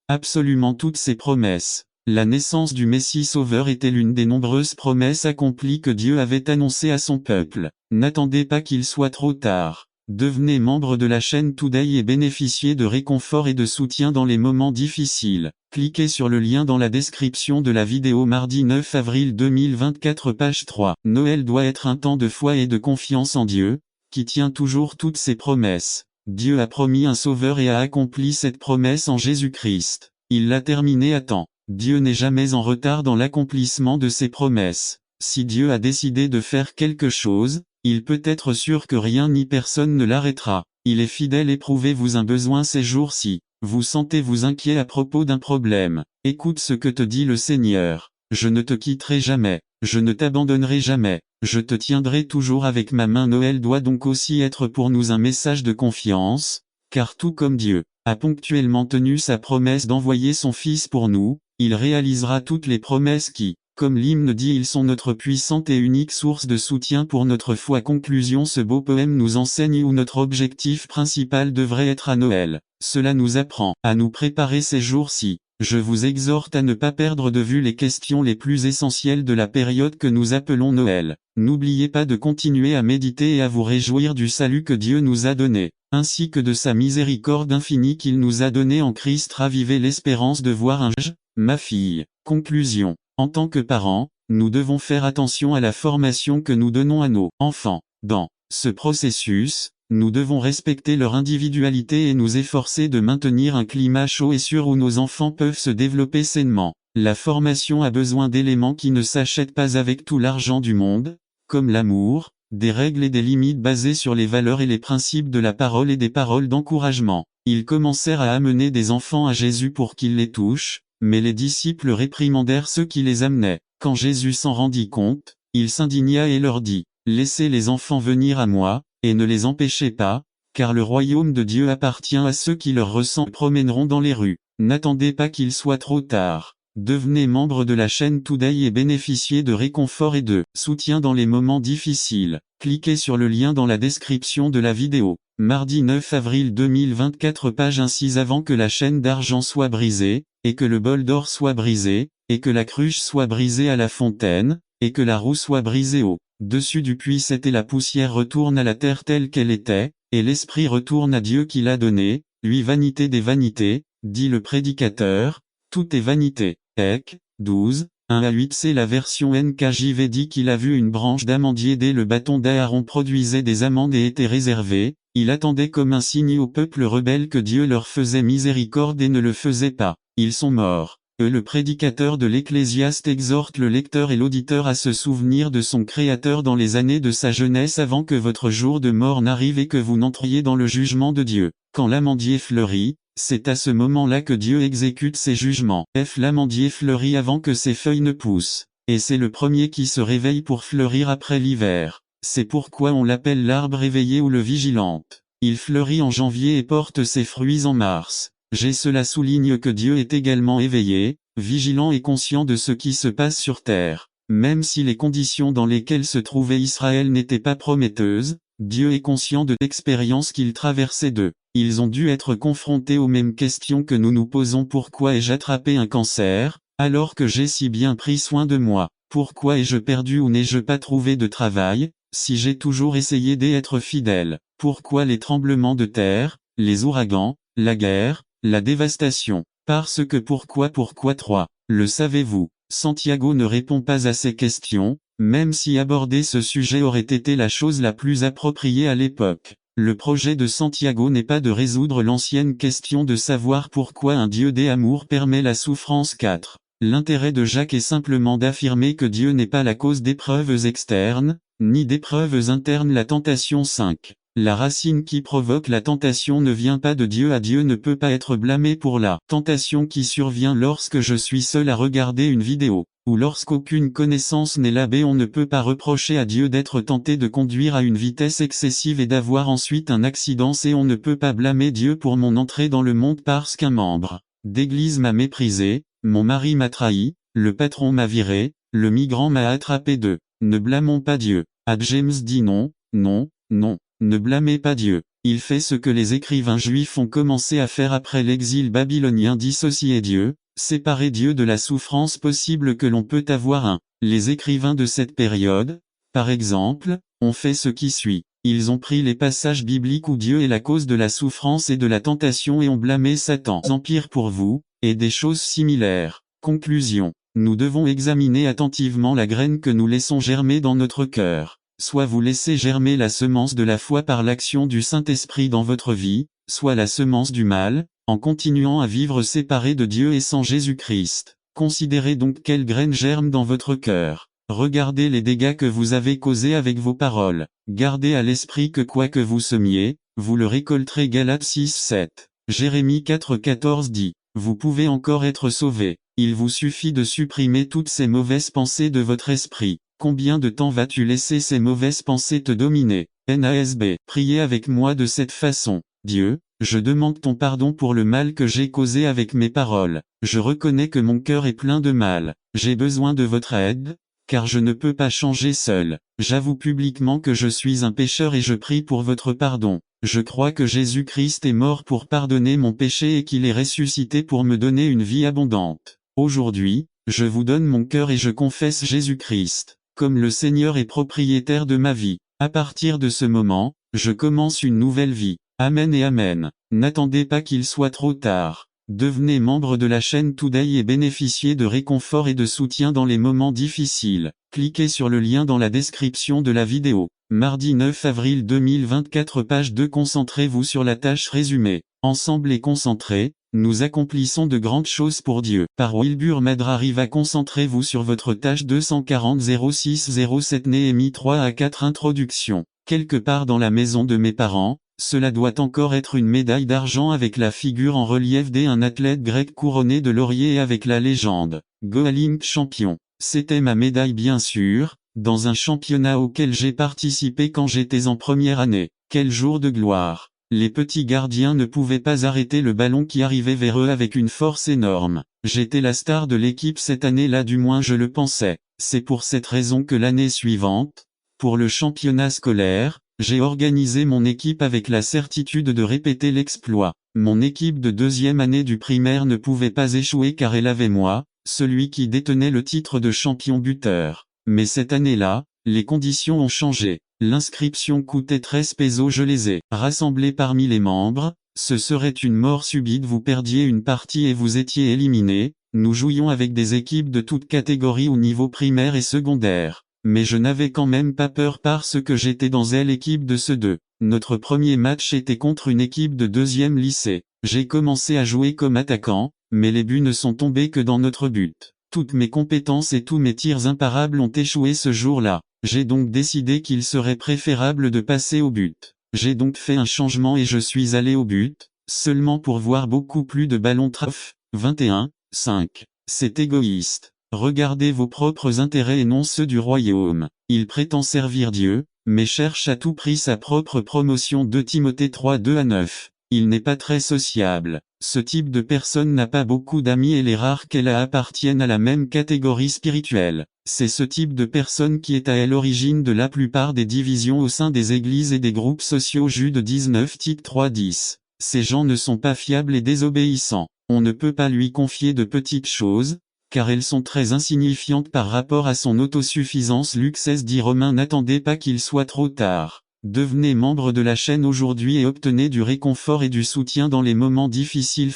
[SPEAKER 1] absolument toutes ses promesses. La naissance du Messie Sauveur était l'une des nombreuses promesses accomplies que Dieu avait annoncées à son peuple. N'attendez pas qu'il soit trop tard. Devenez membre de la chaîne Today et bénéficiez de réconfort et de soutien dans les moments difficiles. Cliquez sur le lien dans la description de la vidéo. Mardi 9 avril 2024 page 3. Noël doit être un temps de foi et de confiance en Dieu, qui tient toujours toutes ses promesses. Dieu a promis un sauveur et a accompli cette promesse en Jésus-Christ. Il l'a terminée à temps. Dieu n'est jamais en retard dans l'accomplissement de ses promesses. Si Dieu a décidé de faire quelque chose, il peut être sûr que rien ni personne ne l'arrêtera. Il est fidèle. Éprouvez-vous un besoin ces jours-ci? Vous sentez-vous inquiet à propos d'un problème? Écoute ce que te dit le Seigneur. Je ne te quitterai jamais. Je ne t'abandonnerai jamais. Je te tiendrai toujours avec ma main. Noël doit donc aussi être pour nous un message de confiance, car tout comme Dieu a ponctuellement tenu sa promesse d'envoyer son Fils pour nous, il réalisera toutes les promesses qui, comme l'hymne dit, ils sont notre puissante et unique source de soutien pour notre foi. Conclusion. Ce beau poème nous enseigne où notre objectif principal devrait être à Noël. Cela nous apprend à nous préparer ces jours-ci. Je vous exhorte à ne pas perdre de vue les questions les plus essentielles de la période que nous appelons Noël. N'oubliez pas de continuer à méditer et à vous réjouir du salut que Dieu nous a donné, ainsi que de sa miséricorde infinie qu'il nous a donnée en Christ. Ravivez l'espérance de voir un jour, ma fille. Conclusion. En tant que parents, nous devons faire attention à la formation que nous donnons à nos enfants. Dans ce processus, nous devons respecter leur individualité et nous efforcer de maintenir un climat chaud et sûr où nos enfants peuvent se développer sainement. La formation a besoin d'éléments qui ne s'achètent pas avec tout l'argent du monde, comme l'amour, des règles et des limites basées sur les valeurs et les principes de la parole et des paroles d'encouragement. Ils commencèrent à amener des enfants à Jésus pour qu'ils les touchent, mais les disciples réprimandèrent ceux qui les amenaient. Quand Jésus s'en rendit compte, il s'indigna et leur dit, « Laissez les enfants venir à moi, et ne les empêchez pas, car le royaume de Dieu appartient à ceux qui leur ressemblent. Promèneront dans les rues. N'attendez pas qu'il soit trop tard. Devenez membre de la chaîne Today et bénéficiez de réconfort et de soutien dans les moments difficiles. Cliquez sur le lien dans la description de la vidéo. Mardi 9 avril 2024 page 6. Avant que la chaîne d'argent soit brisée, et que le bol d'or soit brisé, et que la cruche soit brisée à la fontaine, et que la roue soit brisée au-dessus du puits, et la poussière retourne à la terre telle qu'elle était, et l'esprit retourne à Dieu qui l'a donné, lui vanité des vanités, dit le prédicateur, tout est vanité. Ec. 12, 1 à 8. C'est la version NKJV dit qu'il a vu une branche d'amandier dès le bâton d'Aaron produisait des amandes et était réservé, il attendait comme un signe au peuple rebelle que Dieu leur faisait miséricorde et ne le faisait pas, ils sont morts. Le prédicateur de l'Ecclésiaste exhorte le lecteur et l'auditeur à se souvenir de son Créateur dans les années de sa jeunesse avant que votre jour de mort n'arrive et que vous n'entriez dans le jugement de Dieu. Quand l'amandier fleurit, c'est à ce moment-là que Dieu exécute ses jugements. L'amandier fleurit avant que ses feuilles ne poussent, et c'est le premier qui se réveille pour fleurir après l'hiver. C'est pourquoi on l'appelle l'arbre éveillé ou le vigilante. Il fleurit en janvier et porte ses fruits en mars. Cela souligne que Dieu est également éveillé, vigilant et conscient de ce qui se passe sur terre. Même si les conditions dans lesquelles se trouvait Israël n'étaient pas prometteuses, Dieu est conscient de l'expérience qu'ils traversaient d'eux. Ils ont dû être confrontés aux mêmes questions que nous nous posons. Pourquoi ai-je attrapé un cancer, alors que j'ai si bien pris soin de moi? Pourquoi ai-je perdu ou n'ai-je pas trouvé de travail, si j'ai toujours essayé d'être fidèle? Pourquoi les tremblements de terre, les ouragans, la guerre, la dévastation? Parce que pourquoi 3. Le savez-vous? Santiago ne répond pas à ces questions, même si aborder ce sujet aurait été la chose la plus appropriée à l'époque. Le projet de Santiago n'est pas de résoudre l'ancienne question de savoir pourquoi un Dieu d'amour permet la souffrance. 4. L'intérêt de Jacques est simplement d'affirmer que Dieu n'est pas la cause d'épreuves externes, ni d'épreuves internes. La tentation. 5. La racine qui provoque la tentation ne vient pas de Dieu. Dieu ne peut pas être blâmé pour la tentation qui survient lorsque je suis seul à regarder une vidéo, ou lorsqu'aucune connaissance n'est là. On ne peut pas reprocher à Dieu d'être tenté de conduire à une vitesse excessive et d'avoir ensuite un accident. Et on ne peut pas blâmer Dieu pour mon entrée dans le monde parce qu'un membre d'église m'a méprisé, mon mari m'a trahi, le patron m'a viré, le migrant m'a attrapé. Ne blâmons pas Dieu. James dit non, non, non. Ne blâmez pas Dieu. Il fait ce que les écrivains juifs ont commencé à faire après l'exil babylonien: dissocier Dieu, séparer Dieu de la souffrance possible que l'on peut avoir. Les écrivains de cette période, par exemple, ont fait ce qui suit. Ils ont pris les passages bibliques où Dieu est la cause de la souffrance et de la tentation et ont blâmé Satan. Empire pour vous, et des choses similaires. Conclusion. Nous devons examiner attentivement la graine que nous laissons germer dans notre cœur. Soit vous laissez germer la semence de la foi par l'action du Saint-Esprit dans votre vie, soit la semence du mal, en continuant à vivre séparé de Dieu et sans Jésus-Christ. Considérez donc quelle graine germe dans votre cœur. Regardez les dégâts que vous avez causés avec vos paroles. Gardez à l'esprit que quoi que vous semiez, vous le récolterez. Galates 6:7. Jérémie 4:14 dit, vous pouvez encore être sauvés. Il vous suffit de supprimer toutes ces mauvaises pensées de votre esprit. Combien de temps vas-tu laisser ces mauvaises pensées te dominer? NASB. Priez avec moi de cette façon. Dieu, je demande ton pardon pour le mal que j'ai causé avec mes paroles. Je reconnais que mon cœur est plein de mal. J'ai besoin de votre aide, car je ne peux pas changer seul. J'avoue publiquement que je suis un pécheur et je prie pour votre pardon. Je crois que Jésus-Christ est mort pour pardonner mon péché et qu'il est ressuscité pour me donner une vie abondante. Aujourd'hui, je vous donne mon cœur et je confesse Jésus-Christ comme le Seigneur et propriétaire de ma vie. À partir de ce moment, je commence une nouvelle vie. Amen et Amen. N'attendez pas qu'il soit trop tard. Devenez membre de la chaîne Today et bénéficiez de réconfort et de soutien dans les moments difficiles. Cliquez sur le lien dans la description de la vidéo. Mardi 9 avril 2024, page 2. Concentrez-vous sur la tâche résumée. Ensemble et concentrés, nous accomplissons de grandes choses pour Dieu. Par Wilbur Madrariva. Concentrez-vous sur votre tâche. 240 06 07 Néhémie 3 à 4. Introduction. Quelque part dans la maison de mes parents, cela doit encore être une médaille d'argent avec la figure en relief d'un athlète grec couronné de laurier et avec la légende « Goaling champion ». C'était ma médaille bien sûr, dans un championnat auquel j'ai participé quand j'étais en première année. Quel jour de gloire! Les petits gardiens ne pouvaient pas arrêter le ballon qui arrivait vers eux avec une force énorme. J'étais la star de l'équipe cette année-là, du moins je le pensais. C'est pour cette raison que l'année suivante, pour le championnat scolaire, j'ai organisé mon équipe avec la certitude de répéter l'exploit. Mon équipe de deuxième année du primaire ne pouvait pas échouer car elle avait moi, celui qui détenait le titre de champion buteur. Mais cette année-là, les conditions ont changé. L'inscription coûtait 13 pesos. Je les ai rassemblés parmi les membres, Ce serait une mort subite, vous perdiez une partie et vous étiez éliminé. Nous jouions avec des équipes de toutes catégories au niveau primaire et secondaire. Mais je n'avais quand même pas peur parce que j'étais dans l'équipe de ceux deux. Notre premier match était contre une équipe de 2e lycée. J'ai commencé à jouer comme attaquant, mais les buts ne sont tombés que dans notre but. Toutes mes compétences et tous mes tirs imparables ont échoué ce jour-là. J'ai donc décidé qu'il serait préférable de passer au but. J'ai donc fait un changement et je suis allé au but, seulement pour voir beaucoup plus de ballons traf. 21, 5. C'est égoïste. Regardez vos propres intérêts et non ceux du royaume. Il prétend servir Dieu, mais cherche à tout prix sa propre promotion. 2 Timothée 3, 2-9. Il n'est pas très sociable. Ce type de personne n'a pas beaucoup d'amis et les rares qu'elle a appartiennent à la même catégorie spirituelle. C'est ce type de personne qui est à l'origine de la plupart des divisions au sein des églises et des groupes sociaux. Jude 19 Tite 3-10. Ces gens ne sont pas fiables et désobéissants. On ne peut pas lui confier de petites choses, car elles sont très insignifiantes par rapport à son autosuffisance. Luc 16 dit Romains, n'attendez pas qu'il soit trop tard. Devenez membre de la chaîne aujourd'hui et obtenez du réconfort et du soutien dans les moments difficiles.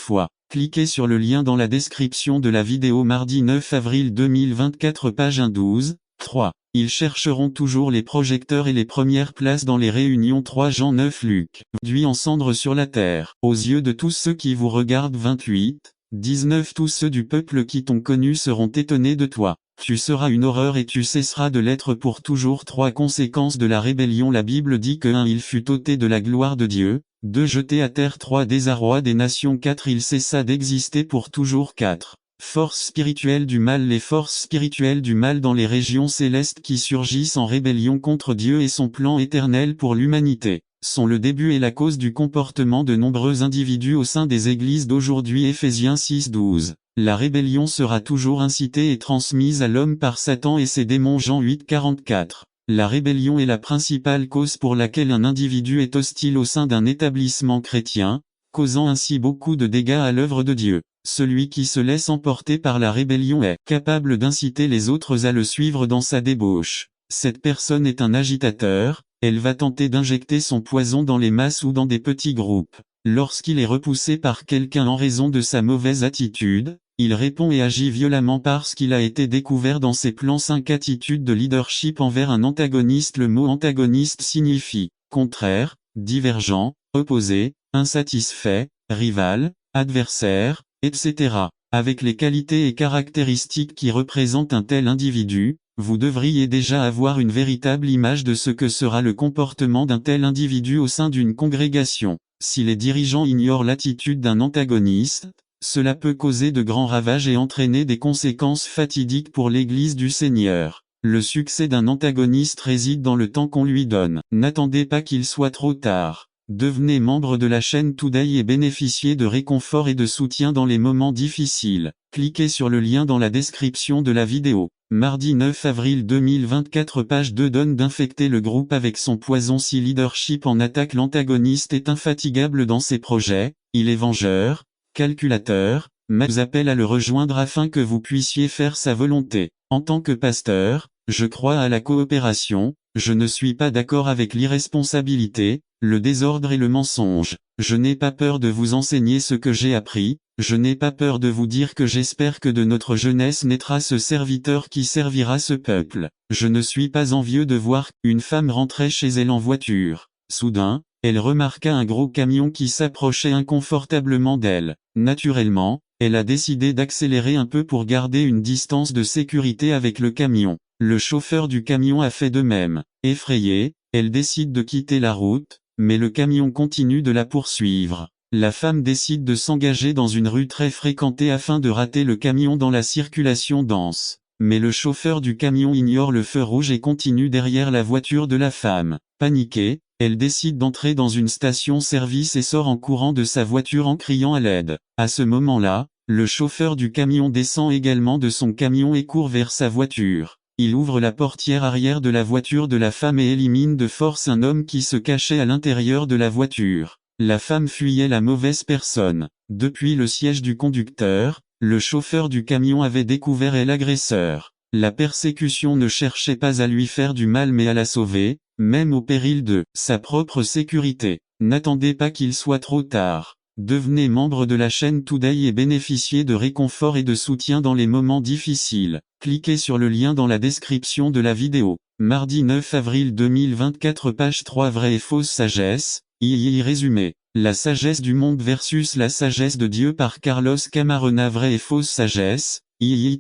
[SPEAKER 1] Cliquez sur le lien dans la description de la vidéo. Mardi 9 avril 2024, page 1-12, 3. Ils chercheront toujours les projecteurs et les premières places dans les réunions. 3 Jean 9 Luc. D'huile en cendre sur la terre, aux yeux de tous ceux qui vous regardent. 28, 19. Tous ceux du peuple qui t'ont connu seront étonnés de toi. Tu seras une horreur et tu cesseras de l'être pour toujours. 3 Conséquences de la rébellion. La Bible dit que 1 Il fut ôté de la gloire de Dieu, 2 Jeté à terre. 3 Désarroi des nations. 4 Il cessa d'exister pour toujours. 4 Forces spirituelles du mal. Les forces spirituelles du mal dans les régions célestes qui surgissent en rébellion contre Dieu et son plan éternel pour l'humanité, sont le début et la cause du comportement de nombreux individus au sein des églises d'aujourd'hui. Éphésiens 6-12. La rébellion sera toujours incitée et transmise à l'homme par Satan et ses démons. Jean 8-44. La rébellion est la principale cause pour laquelle un individu est hostile au sein d'un établissement chrétien, causant ainsi beaucoup de dégâts à l'œuvre de Dieu. Celui qui se laisse emporter par la rébellion est capable d'inciter les autres à le suivre dans sa débauche. Cette personne est un agitateur, elle va tenter d'injecter son poison dans les masses ou dans des petits groupes. Lorsqu'il est repoussé par quelqu'un en raison de sa mauvaise attitude, il répond et agit violemment parce qu'il a été découvert dans ses plans. 5 Attitude de leadership envers un antagoniste. Le mot antagoniste signifie contraire, divergent, opposé, insatisfait, rival, adversaire, etc. Avec les qualités et caractéristiques qui représentent un tel individu, vous devriez déjà avoir une véritable image de ce que sera le comportement d'un tel individu au sein d'une congrégation. Si les dirigeants ignorent l'attitude d'un antagoniste, cela peut causer de grands ravages et entraîner des conséquences fatidiques pour l'Église du Seigneur. Le succès d'un antagoniste réside dans le temps qu'on lui donne. N'attendez pas qu'il soit trop tard. Devenez membre de la chaîne Today et bénéficiez de réconfort et de soutien dans les moments difficiles. Cliquez sur le lien dans la description de la vidéo. Mardi 9 avril 2024, page 2. Donne d'infecter le groupe avec son poison. Si leadership en attaque, l'antagoniste est infatigable dans ses projets, il est vengeur, calculateur, mais vous appelle à le rejoindre afin que vous puissiez faire sa volonté. En tant que pasteur, je crois à la coopération, je ne suis pas d'accord avec l'irresponsabilité, le désordre et le mensonge. Je n'ai pas peur de vous enseigner ce que j'ai appris, je n'ai pas peur de vous dire que j'espère que de notre jeunesse naîtra ce serviteur qui servira ce peuple. Je ne suis pas envieux de voir une femme rentrer chez elle en voiture. Soudain, elle remarqua un gros camion qui s'approchait inconfortablement d'elle. Naturellement, elle a décidé d'accélérer un peu pour garder une distance de sécurité avec le camion. Le chauffeur du camion a fait de même. Effrayée, elle décide de quitter la route, mais le camion continue de la poursuivre. La femme décide de s'engager dans une rue très fréquentée afin de rater le camion dans la circulation dense. Mais le chauffeur du camion ignore le feu rouge et continue derrière la voiture de la femme. Paniquée, elle décide d'entrer dans une station-service et sort en courant de sa voiture en criant à l'aide. À ce moment-là, le chauffeur du camion descend également de son camion et court vers sa voiture. Il ouvre la portière arrière de la voiture de la femme et élimine de force un homme qui se cachait à l'intérieur de la voiture. La femme fuyait la mauvaise personne. Depuis le siège du conducteur, le chauffeur du camion avait découvert l'agresseur. La persécution ne cherchait pas à lui faire du mal mais à la sauver, même au péril de sa propre sécurité. N'attendez pas qu'il soit trop tard. Devenez membre de la chaîne Today et bénéficiez de réconfort et de soutien dans les moments difficiles. Cliquez sur le lien dans la description de la vidéo. Mardi 9 avril 2024 page 3 Vraie et fausse sagesse. Résumé. La sagesse du monde versus la sagesse de Dieu par Carlos Camarena. Vraie et fausse sagesse.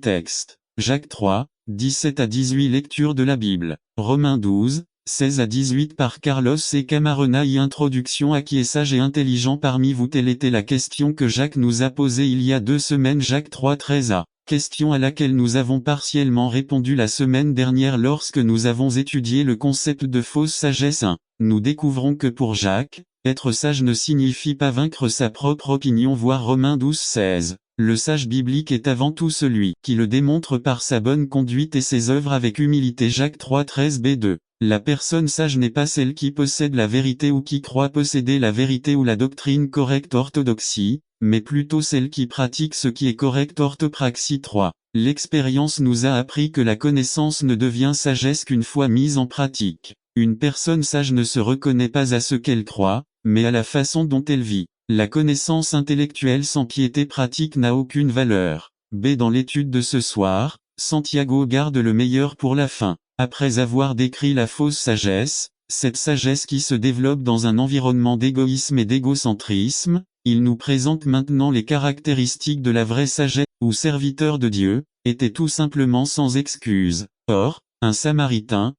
[SPEAKER 1] Texte. Jacques 3, 17 à 18 Lecture de la Bible. Romains 12, 16 à 18 par Carlos et Camarena. Introduction. À qui est sage et intelligent parmi vous? Telle était la question que Jacques nous a posée il y a 2 semaines. Jacques 3, 13 à. Question à laquelle nous avons partiellement répondu la semaine dernière lorsque nous avons étudié le concept de fausse sagesse 1. Nous découvrons que pour Jacques, être sage ne signifie pas vaincre sa propre opinion. Voir Romains 12, 16. Le sage biblique est avant tout celui qui le démontre par sa bonne conduite et ses œuvres avec humilité. Jacques 3, 13 b2. La personne sage n'est pas celle qui possède la vérité ou qui croit posséder la vérité ou la doctrine correcte orthodoxie, mais plutôt celle qui pratique ce qui est correct orthopraxie 3. L'expérience nous a appris que la connaissance ne devient sagesse qu'une fois mise en pratique. Une personne sage ne se reconnaît pas à ce qu'elle croit, mais à la façon dont elle vit. La connaissance intellectuelle sans piété pratique n'a aucune valeur. Dans l'étude de ce soir, Santiago garde le meilleur pour la fin. Après avoir décrit la fausse sagesse, cette sagesse qui se développe dans un environnement d'égoïsme et d'égocentrisme, il nous présente maintenant les caractéristiques de la vraie sagesse, où serviteur de Dieu, était tout simplement sans excuse. Or, un Samaritain,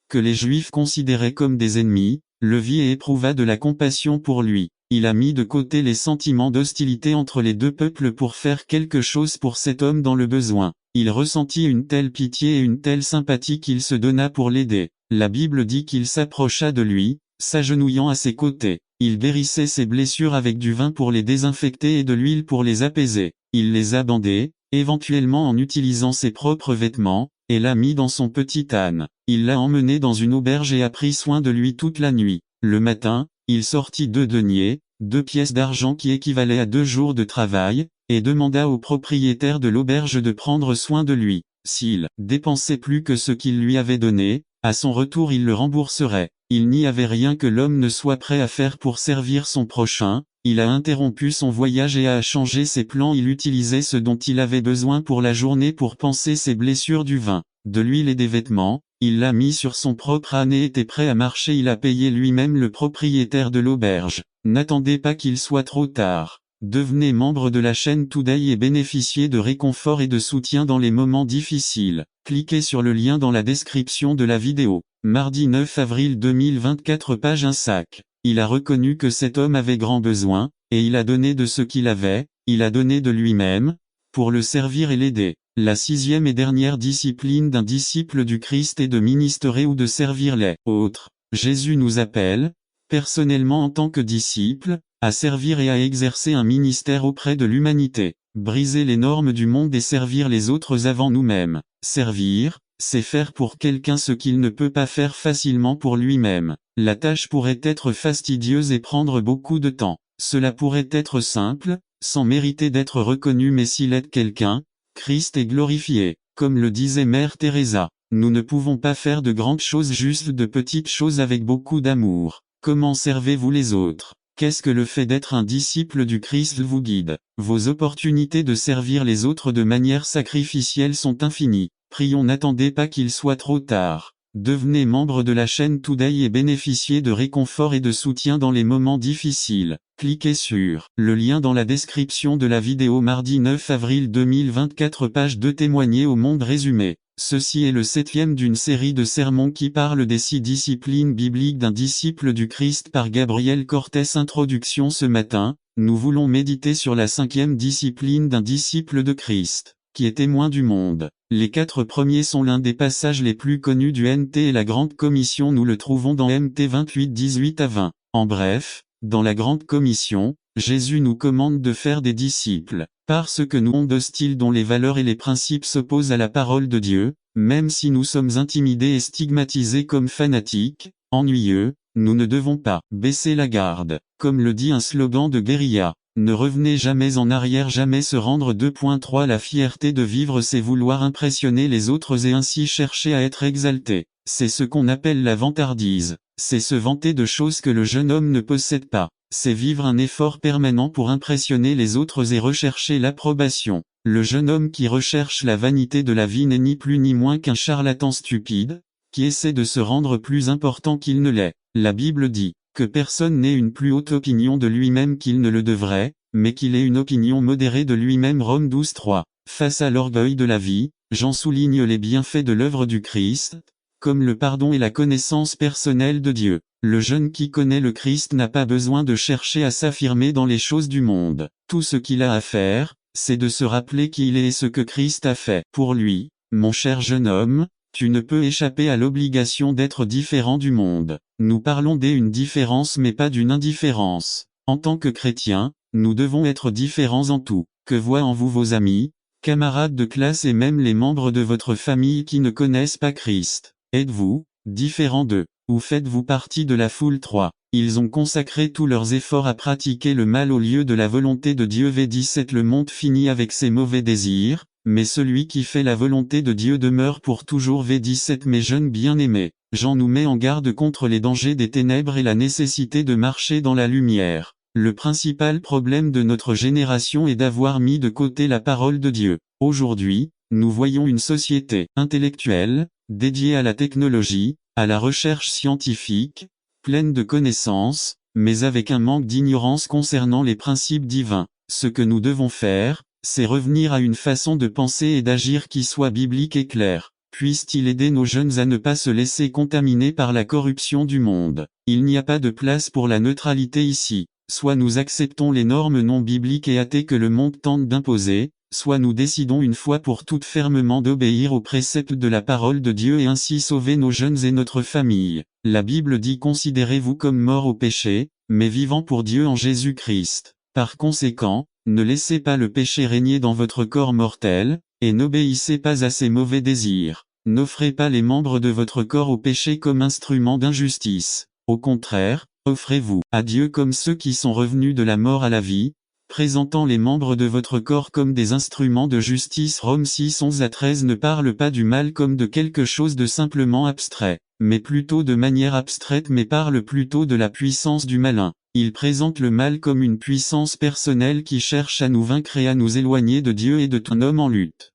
[SPEAKER 1] que les Juifs considéraient comme des ennemis, le vit et éprouva de la compassion pour lui. Il a mis de côté les sentiments d'hostilité entre les deux peuples pour faire quelque chose pour cet homme dans le besoin. Il ressentit une telle pitié et une telle sympathie qu'il se donna pour l'aider. La Bible dit qu'il s'approcha de lui, s'agenouillant à ses côtés. Il guérissait ses blessures avec du vin pour les désinfecter et de l'huile pour les apaiser. Il les a bandées, éventuellement en utilisant ses propres vêtements, et l'a mis dans son petit âne. Il l'a emmené dans une auberge et a pris soin de lui toute la nuit. Le matin, il sortit 2 deniers, 2 pièces d'argent qui équivalaient à 2 jours de travail, et demanda au propriétaire de l'auberge de prendre soin de lui. S'il dépensait plus que ce qu'il lui avait donné, à son retour il le rembourserait. Il n'y avait rien que l'homme ne soit prêt à faire pour servir son prochain. Il a interrompu son voyage et a changé ses plans. Il utilisait ce dont il avait besoin pour la journée pour panser ses blessures, du vin, de l'huile et des vêtements. Il l'a mis sur son propre âne et était prêt à marcher. Il a payé lui-même le propriétaire de l'auberge. N'attendez pas qu'il soit trop tard. Devenez membre de la chaîne Today et bénéficiez de réconfort et de soutien dans les moments difficiles. Cliquez sur le lien dans la description de la vidéo. Mardi 9 avril 2024 page 1 sac. Il a reconnu que cet homme avait grand besoin, et il a donné de ce qu'il avait, il a donné de lui-même, pour le servir et l'aider. La 6e et dernière discipline d'un disciple du Christ est de ministrer ou de servir les autres. Jésus nous appelle, personnellement en tant que disciples, à servir et à exercer un ministère auprès de l'humanité. Briser les normes du monde et servir les autres avant nous-mêmes. Servir, c'est faire pour quelqu'un ce qu'il ne peut pas faire facilement pour lui-même. La tâche pourrait être fastidieuse et prendre beaucoup de temps. Cela pourrait être simple, sans mériter d'être reconnu, mais s'il aide quelqu'un, Christ est glorifié. Comme le disait Mère Teresa, nous ne pouvons pas faire de grandes choses, juste de petites choses avec beaucoup d'amour. Comment servez-vous les autres? Qu'est-ce que le fait d'être un disciple du Christ vous guide? Vos opportunités de servir les autres de manière sacrificielle sont infinies. Prions, n'attendez pas qu'il soit trop tard. Devenez membre de la chaîne Today et bénéficiez de réconfort et de soutien dans les moments difficiles. Cliquez sur le lien dans la description de la vidéo. Mardi 9 avril 2024 page 2 Témoigner au monde résumé. Ceci est le 7e d'une série de sermons qui parle des 6 disciplines bibliques d'un disciple du Christ par Gabriel Cortés. Introduction. Ce matin, nous voulons méditer sur la 5e discipline d'un disciple de Christ, qui est témoin du monde. Les 4 premiers sont l'un des passages les plus connus du NT et la Grande Commission. Nous le trouvons dans MT 28, 18 à 20. En bref, dans la Grande Commission, Jésus nous commande de faire des disciples, parce que nous monde hostile dont les valeurs et les principes s'opposent à la parole de Dieu, même si nous sommes intimidés et stigmatisés comme fanatiques, ennuyeux, nous ne devons pas baisser la garde. Comme le dit un slogan de guérilla, ne revenez jamais en arrière, jamais se rendre. 2.3 La fierté de vivre, c'est vouloir impressionner les autres et ainsi chercher à être exalté. C'est ce qu'on appelle la vantardise. C'est se vanter de choses que le jeune homme ne possède pas. C'est vivre un effort permanent pour impressionner les autres et rechercher l'approbation. Le jeune homme qui recherche la vanité de la vie n'est ni plus ni moins qu'un charlatan stupide, qui essaie de se rendre plus important qu'il ne l'est. La Bible dit que personne n'ait une plus haute opinion de lui-même qu'il ne le devrait, mais qu'il ait une opinion modérée de lui-même. Romains 12:3. Face à l'orgueil de la vie, Jean souligne les bienfaits de l'œuvre du Christ, comme le pardon et la connaissance personnelle de Dieu. Le jeune qui connaît le Christ n'a pas besoin de chercher à s'affirmer dans les choses du monde. Tout ce qu'il a à faire, c'est de se rappeler qui il est et ce que Christ a fait pour lui. Mon cher jeune homme, tu ne peux échapper à l'obligation d'être différent du monde. Nous parlons d'une différence mais pas d'une indifférence. En tant que chrétiens, nous devons être différents en tout. Que voient en vous vos amis, camarades de classe et même les membres de votre famille qui ne connaissent pas Christ? Êtes-vous différent d'eux? Ou faites-vous partie de la foule? 3. Ils ont consacré tous leurs efforts à pratiquer le mal au lieu de la volonté de Dieu. V17. Le monde finit avec ses mauvais désirs, mais celui qui fait la volonté de Dieu demeure pour toujours. V17. Mes jeunes bien-aimés, Jean nous met en garde contre les dangers des ténèbres et la nécessité de marcher dans la lumière. Le principal problème de notre génération est d'avoir mis de côté la parole de Dieu. Aujourd'hui, nous voyons une société intellectuelle, dédiée à la technologie, à la recherche scientifique, pleine de connaissances, mais avec un manque d'ignorance concernant les principes divins. Ce que nous devons faire, c'est revenir à une façon de penser et d'agir qui soit biblique et claire. Puisse-t-il aider nos jeunes à ne pas se laisser contaminer par la corruption du monde. Il n'y a pas de place pour la neutralité ici. Soit nous acceptons les normes non bibliques et athées que le monde tente d'imposer, soit nous décidons une fois pour toutes fermement d'obéir aux préceptes de la parole de Dieu et ainsi sauver nos jeunes et notre famille. La Bible dit: considérez-vous comme morts au péché, mais vivants pour Dieu en Jésus-Christ. Par conséquent, ne laissez pas le péché régner dans votre corps mortel, et n'obéissez pas à ses mauvais désirs. N'offrez pas les membres de votre corps au péché comme instruments d'injustice. Au contraire, offrez-vous à Dieu comme ceux qui sont revenus de la mort à la vie, présentant les membres de votre corps comme des instruments de justice. Romains 6:11-13 ne parle pas du mal comme de quelque chose de simplement abstrait, mais plutôt de manière abstraite, mais parle plutôt de la puissance du malin. Il présente le mal comme une puissance personnelle qui cherche à nous vaincre et à nous éloigner de Dieu et de tout homme en lutte.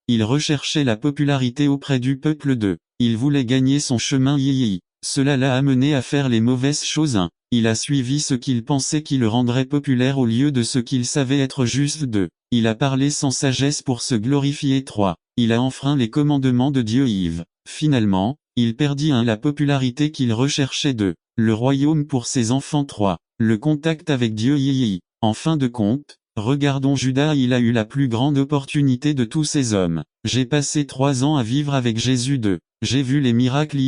[SPEAKER 1] Il recherchait la popularité auprès du peuple de. Il voulait gagner son chemin. Cela l'a amené à faire les mauvaises choses. 1. Il a suivi ce qu'il pensait qui le rendrait populaire au lieu de ce qu'il savait être juste. 2. Il a parlé sans sagesse pour se glorifier. 3. Il a enfreint les commandements de Dieu. Finalement, il perdit la popularité qu'il recherchait. 2. Le royaume pour ses enfants. 3. Le contact avec Dieu. En fin de compte, regardons Judas. Il a eu la plus grande opportunité de tous ces hommes. J'ai passé 3 ans à vivre avec Jésus. 2. J'ai vu les miracles.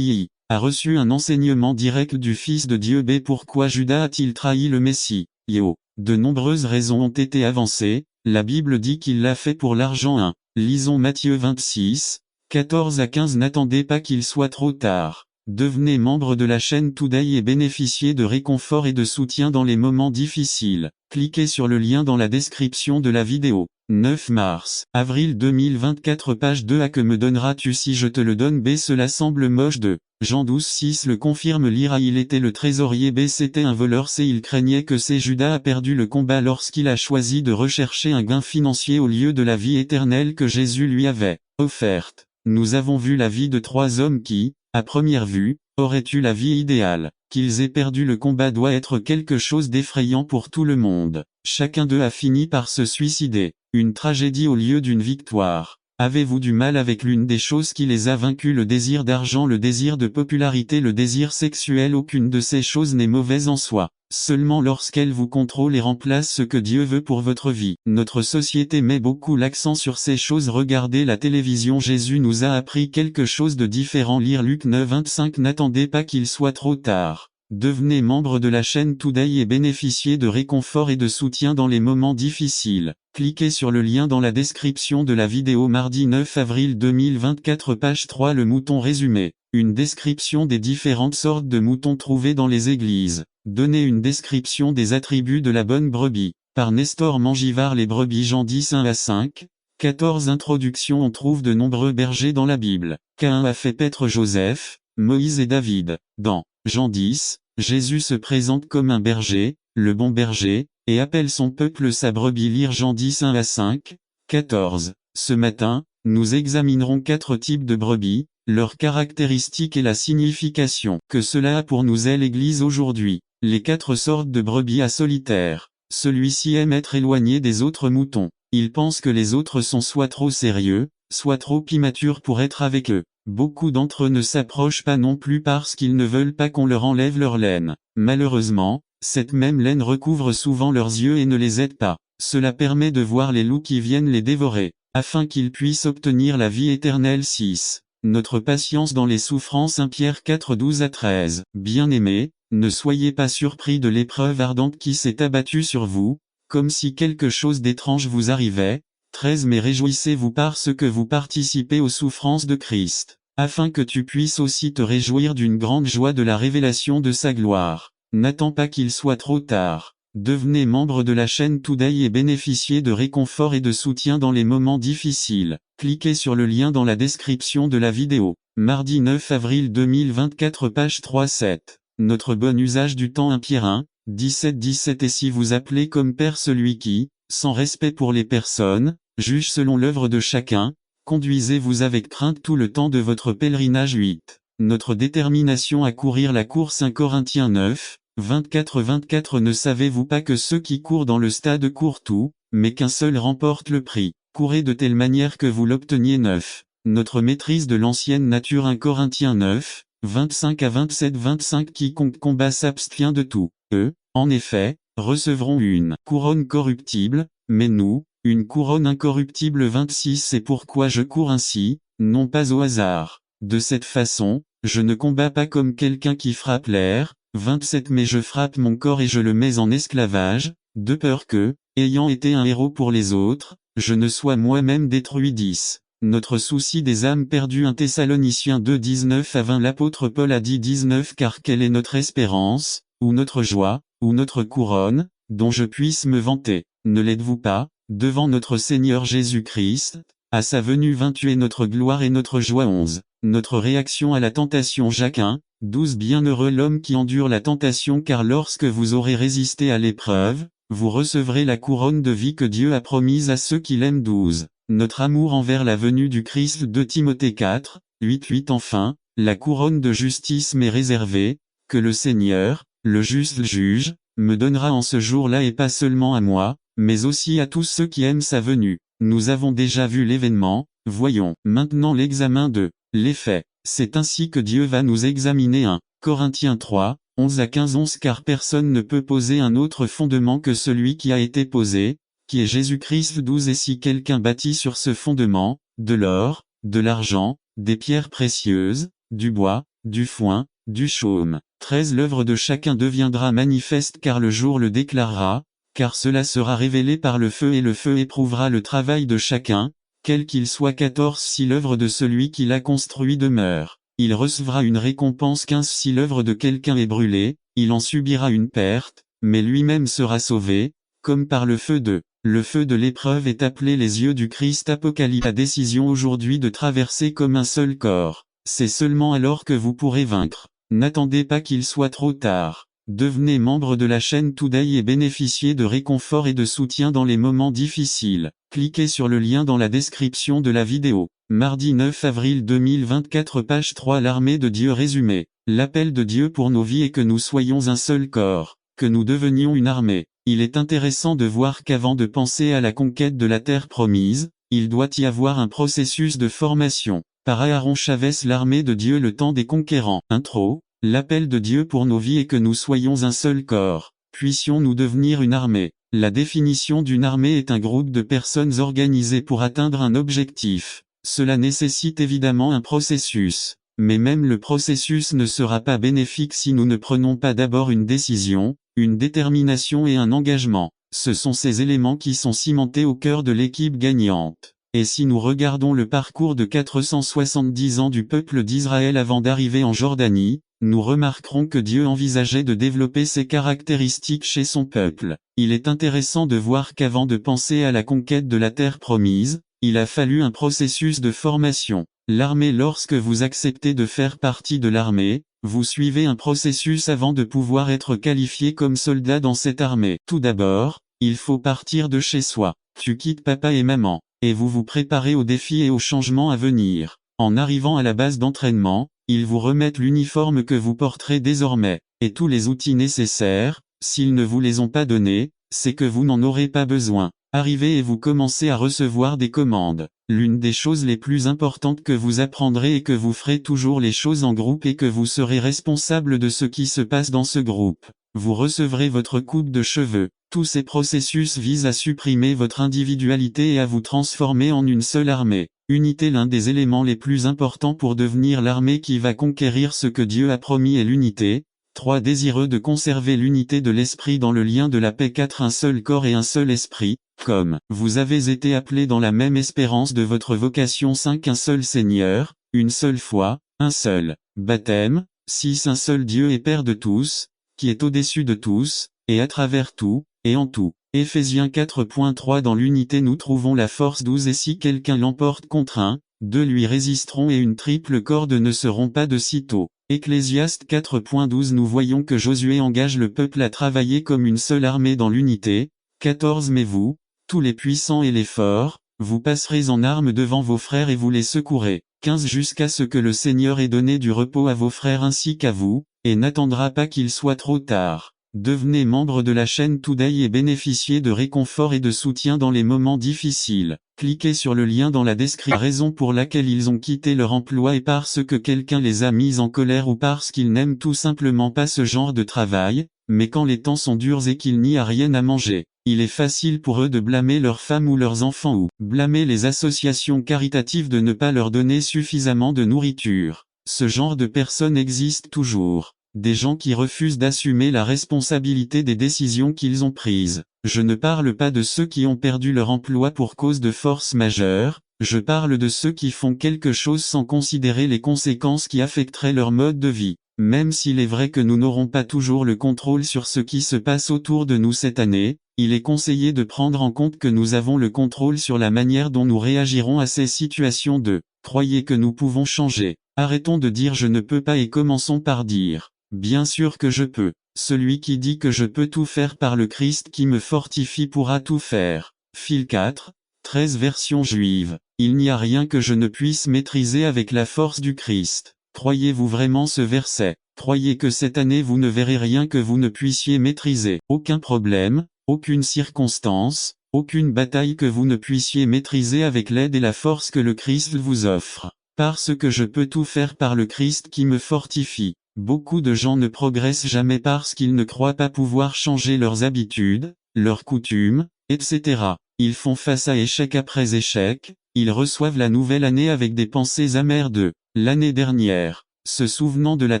[SPEAKER 1] A reçu un enseignement direct du Fils de Dieu. B. Pourquoi Judas a-t-il trahi le Messie? De nombreuses raisons ont été avancées. La Bible dit qu'il l'a fait pour l'argent. 1. Lisons Matthieu 26, 14-15. N'attendez pas qu'il soit trop tard. Devenez membre de la chaîne Today et bénéficiez de réconfort et de soutien dans les moments difficiles. Cliquez sur le lien dans la description de la vidéo. 9 mars, avril 2024. Page 2. A. Que me donneras-tu si je te le donne? B. Cela semble moche. 2. Jean 12:6 le confirme. Lire. A. Il était le trésorier. B. C'était un voleur. C. Il craignait que C. Judas a perdu le combat lorsqu'il a choisi de rechercher un gain financier au lieu de la vie éternelle que Jésus lui avait offerte. Nous avons vu la vie de 3 hommes qui, à première vue, auraient eu la vie idéale. Qu'ils aient perdu le combat doit être quelque chose d'effrayant pour tout le monde. Chacun d'eux a fini par se suicider. Une tragédie au lieu d'une victoire. Avez-vous du mal avec l'une des choses qui les a vaincus? Le désir d'argent, le désir de popularité, le désir sexuel? Aucune de ces choses n'est mauvaise en soi. Seulement lorsqu'elle vous contrôle et remplace ce que Dieu veut pour votre vie. Notre société met beaucoup l'accent sur ces choses. Regardez la télévision. Jésus nous a appris quelque chose de différent. Lire Luc 9:25. N'attendez pas qu'il soit trop tard. Devenez membre de la chaîne Today et bénéficiez de réconfort et de soutien dans les moments difficiles. Cliquez sur le lien dans la description de la vidéo. Mardi 9 avril 2024. Page 3. Le mouton résumé. Une description des différentes sortes de moutons trouvés dans les églises. Donnez une description des attributs de la bonne brebis. Par Nestor Mangivard. Les brebis. Jean 10:1-5. 14 Introduction. On trouve de nombreux bergers dans la Bible. Caïn a fait paître Joseph, Moïse et David. Dans Jean 10, Jésus se présente comme un berger, le bon berger, et appelle son peuple sa brebis. Lire Jean 10 1 à 5, 14. Ce matin, nous examinerons 4 types de brebis, leurs caractéristiques et la signification que cela a pour nous l'Église aujourd'hui. Les 4 sortes de brebis à solitaire. Celui-ci aime être éloigné des autres moutons. Il pense que les autres sont soit trop sérieux, soit trop immatures pour être avec eux. Beaucoup d'entre eux ne s'approchent pas non plus parce qu'ils ne veulent pas qu'on leur enlève leur laine. Malheureusement, cette même laine recouvre souvent leurs yeux et ne les aide pas. Cela permet de voir les loups qui viennent les dévorer, afin qu'ils puissent obtenir la vie éternelle. 6. Notre patience dans les souffrances. 1 Pierre 4 12 à 13. Bien-aimés, ne soyez pas surpris de l'épreuve ardente qui s'est abattue sur vous, comme si quelque chose d'étrange vous arrivait. 13 Mais réjouissez-vous parce que vous participez aux souffrances de Christ, afin que tu puisses aussi te réjouir d'une grande joie de la révélation de sa gloire. N'attends pas qu'il soit trop tard. Devenez membre de la chaîne Today et bénéficiez de réconfort et de soutien dans les moments difficiles. Cliquez sur le lien dans la description de la vidéo. Mardi 9 avril 2024 page 3-7. Notre bon usage du temps. 1 Pierre 1, 17-17. Et si vous appelez comme Père celui qui, sans respect pour les personnes, juge selon l'œuvre de chacun, conduisez-vous avec crainte tout le temps de votre pèlerinage. 8. Notre détermination à courir la course. 1 Corinthiens 9, 24-24. Ne savez-vous pas que ceux qui courent dans le stade courent tout, mais qu'un seul remporte le prix. Courez de telle manière que vous l'obteniez. 9. Notre maîtrise de l'ancienne nature. 1 Corinthiens 9, 25 à 27-25. Quiconque combat s'abstient de tout. Eux, en effet, recevront une couronne corruptible, mais nous, une couronne incorruptible. 26. C'est pourquoi je cours ainsi, non pas au hasard. De cette façon, je ne combats pas comme quelqu'un qui frappe l'air. 27. Mais je frappe mon corps et je le mets en esclavage, de peur que, ayant été un héros pour les autres, je ne sois moi-même détruit. 10. Notre souci des âmes perdues. 1 Thessaloniciens 2 19 à 20. L'apôtre Paul a dit 19. Car quelle est notre espérance, ou notre joie, ou notre couronne, dont je puisse me vanter? Ne l'êtes-vous pas, devant notre Seigneur Jésus-Christ, à sa venue? 28. Notre gloire et notre joie. 11. Notre réaction à la tentation. Jacques 1, 12. Bienheureux l'homme qui endure la tentation, car lorsque vous aurez résisté à l'épreuve, vous recevrez la couronne de vie que Dieu a promise à ceux qui l'aiment. 12. Notre amour envers la venue du Christ. 2 Timothée 4, 8. Enfin, la couronne de justice m'est réservée, que le Seigneur, le juste juge, me donnera en ce jour-là, et pas seulement à moi, mais aussi à tous ceux qui aiment sa venue. Nous avons déjà vu l'événement, voyons maintenant l'examen de l'effet. C'est ainsi que Dieu va nous examiner. 1 Corinthiens 3, 11 à 15. 11. Car personne ne peut poser un autre fondement que celui qui a été posé, qui est Jésus-Christ. 12. Et si quelqu'un bâtit sur ce fondement, de l'or, de l'argent, des pierres précieuses, du bois, du foin, du chaume. 13. L'œuvre de chacun deviendra manifeste, car le jour le déclarera, car cela sera révélé par le feu, et le feu éprouvera le travail de chacun, quel qu'il soit. 14. Si l'œuvre de celui qui l'a construit demeure, il recevra une récompense. 15. Si l'œuvre de quelqu'un est brûlée, il en subira une perte, mais lui-même sera sauvé, comme par le feu de l'épreuve est appelé les yeux du Christ. Apocalypse. La décision aujourd'hui de traverser comme un seul corps, c'est seulement alors que vous pourrez vaincre. N'attendez pas qu'il soit trop tard. Devenez membre de la chaîne Today et bénéficiez de réconfort et de soutien dans les moments difficiles. Cliquez sur le lien dans la description de la vidéo. Mardi 9 avril 2024 page 3. L'armée de Dieu résumé. L'appel de Dieu pour nos vies est que nous soyons un seul corps, que nous devenions une armée. Il est intéressant de voir qu'avant de penser à la conquête de la terre promise, il doit y avoir un processus de formation. Par Aaron Chavez. L'armée de Dieu, le temps des conquérants. Intro. L'appel de Dieu pour nos vies est que nous soyons un seul corps. Puissions-nous devenir une armée? La définition d'une armée est un groupe de personnes organisées pour atteindre un objectif. Cela nécessite évidemment un processus. Mais même le processus ne sera pas bénéfique si nous ne prenons pas d'abord une décision, une détermination et un engagement. Ce sont ces éléments qui sont cimentés au cœur de l'équipe gagnante. Et si nous regardons le parcours de 470 ans du peuple d'Israël avant d'arriver en Jordanie, nous remarquerons que Dieu envisageait de développer ces caractéristiques chez son peuple. Il est intéressant de voir qu'avant de penser à la conquête de la terre promise, il a fallu un processus de formation. L'armée, lorsque vous acceptez de faire partie de l'armée, vous suivez un processus avant de pouvoir être qualifié comme soldat dans cette armée. Tout d'abord, il faut partir de chez soi. Tu quittes papa et maman, et vous vous préparez aux défis et aux changements à venir. En arrivant à la base d'entraînement, ils vous remettent l'uniforme que vous porterez désormais, et tous les outils nécessaires. S'ils ne vous les ont pas donnés, c'est que vous n'en aurez pas besoin. Arrivez et vous commencez à recevoir des commandes. L'une des choses les plus importantes que vous apprendrez est que vous ferez toujours les choses en groupe et que vous serez responsable de ce qui se passe dans ce groupe. Vous recevrez votre coupe de cheveux. Tous ces processus visent à supprimer votre individualité et à vous transformer en une seule armée. Unité. L'un des éléments les plus importants pour devenir l'armée qui va conquérir ce que Dieu a promis est l'unité. 3. Désireux de conserver l'unité de l'esprit dans le lien de la paix. 4. Un seul corps et un seul esprit, comme vous avez été appelés dans la même espérance de votre vocation. 5. Un seul Seigneur, une seule foi, un seul baptême. 6. Un seul Dieu et Père de tous, qui est au-dessus de tous, et à travers tout, et en tout. Éphésiens 4.3. Dans l'unité nous trouvons la force. 12. Et si quelqu'un l'emporte contre un, deux lui résisteront et une triple corde ne seront pas de sitôt. Ecclésiaste 4.12. Nous voyons que Josué engage le peuple à travailler comme une seule armée dans l'unité. 14. Mais vous, tous les puissants et les forts, vous passerez en armes devant vos frères et vous les secourez. 15. Jusqu'à ce que le Seigneur ait donné du repos à vos frères ainsi qu'à vous, et n'attendra pas qu'il soit trop tard. Devenez membre de la chaîne Today et bénéficiez de réconfort et de soutien dans les moments difficiles. Cliquez sur le lien dans la description. La raison pour laquelle ils ont quitté leur emploi est parce que quelqu'un les a mis en colère ou parce qu'ils n'aiment tout simplement pas ce genre de travail, mais quand les temps sont durs et qu'il n'y a rien à manger, il est facile pour eux de blâmer leurs femmes ou leurs enfants ou blâmer les associations caritatives de ne pas leur donner suffisamment de nourriture. Ce genre de personnes existe toujours. Des gens qui refusent d'assumer la responsabilité des décisions qu'ils ont prises. Je ne parle pas de ceux qui ont perdu leur emploi pour cause de force majeure, je parle de ceux qui font quelque chose sans considérer les conséquences qui affecteraient leur mode de vie. Même s'il est vrai que nous n'aurons pas toujours le contrôle sur ce qui se passe autour de nous cette année, il est conseillé de prendre en compte que nous avons le contrôle sur la manière dont nous réagirons à ces situations. Croyez que nous pouvons changer. Arrêtons de dire je ne peux pas et commençons par dire bien sûr que je peux. Celui qui dit que je peux tout faire par le Christ qui me fortifie pourra tout faire. Phil 4, 13 version juive. Il n'y a rien que je ne puisse maîtriser avec la force du Christ. Croyez-vous vraiment ce verset? Croyez que cette année vous ne verrez rien que vous ne puissiez maîtriser. Aucun problème, aucune circonstance, aucune bataille que vous ne puissiez maîtriser avec l'aide et la force que le Christ vous offre. Parce que je peux tout faire par le Christ qui me fortifie. Beaucoup de gens ne progressent jamais parce qu'ils ne croient pas pouvoir changer leurs habitudes, leurs coutumes, etc. Ils font face à échec après échec, ils reçoivent la nouvelle année avec des pensées amères de l'année dernière, se souvenant de la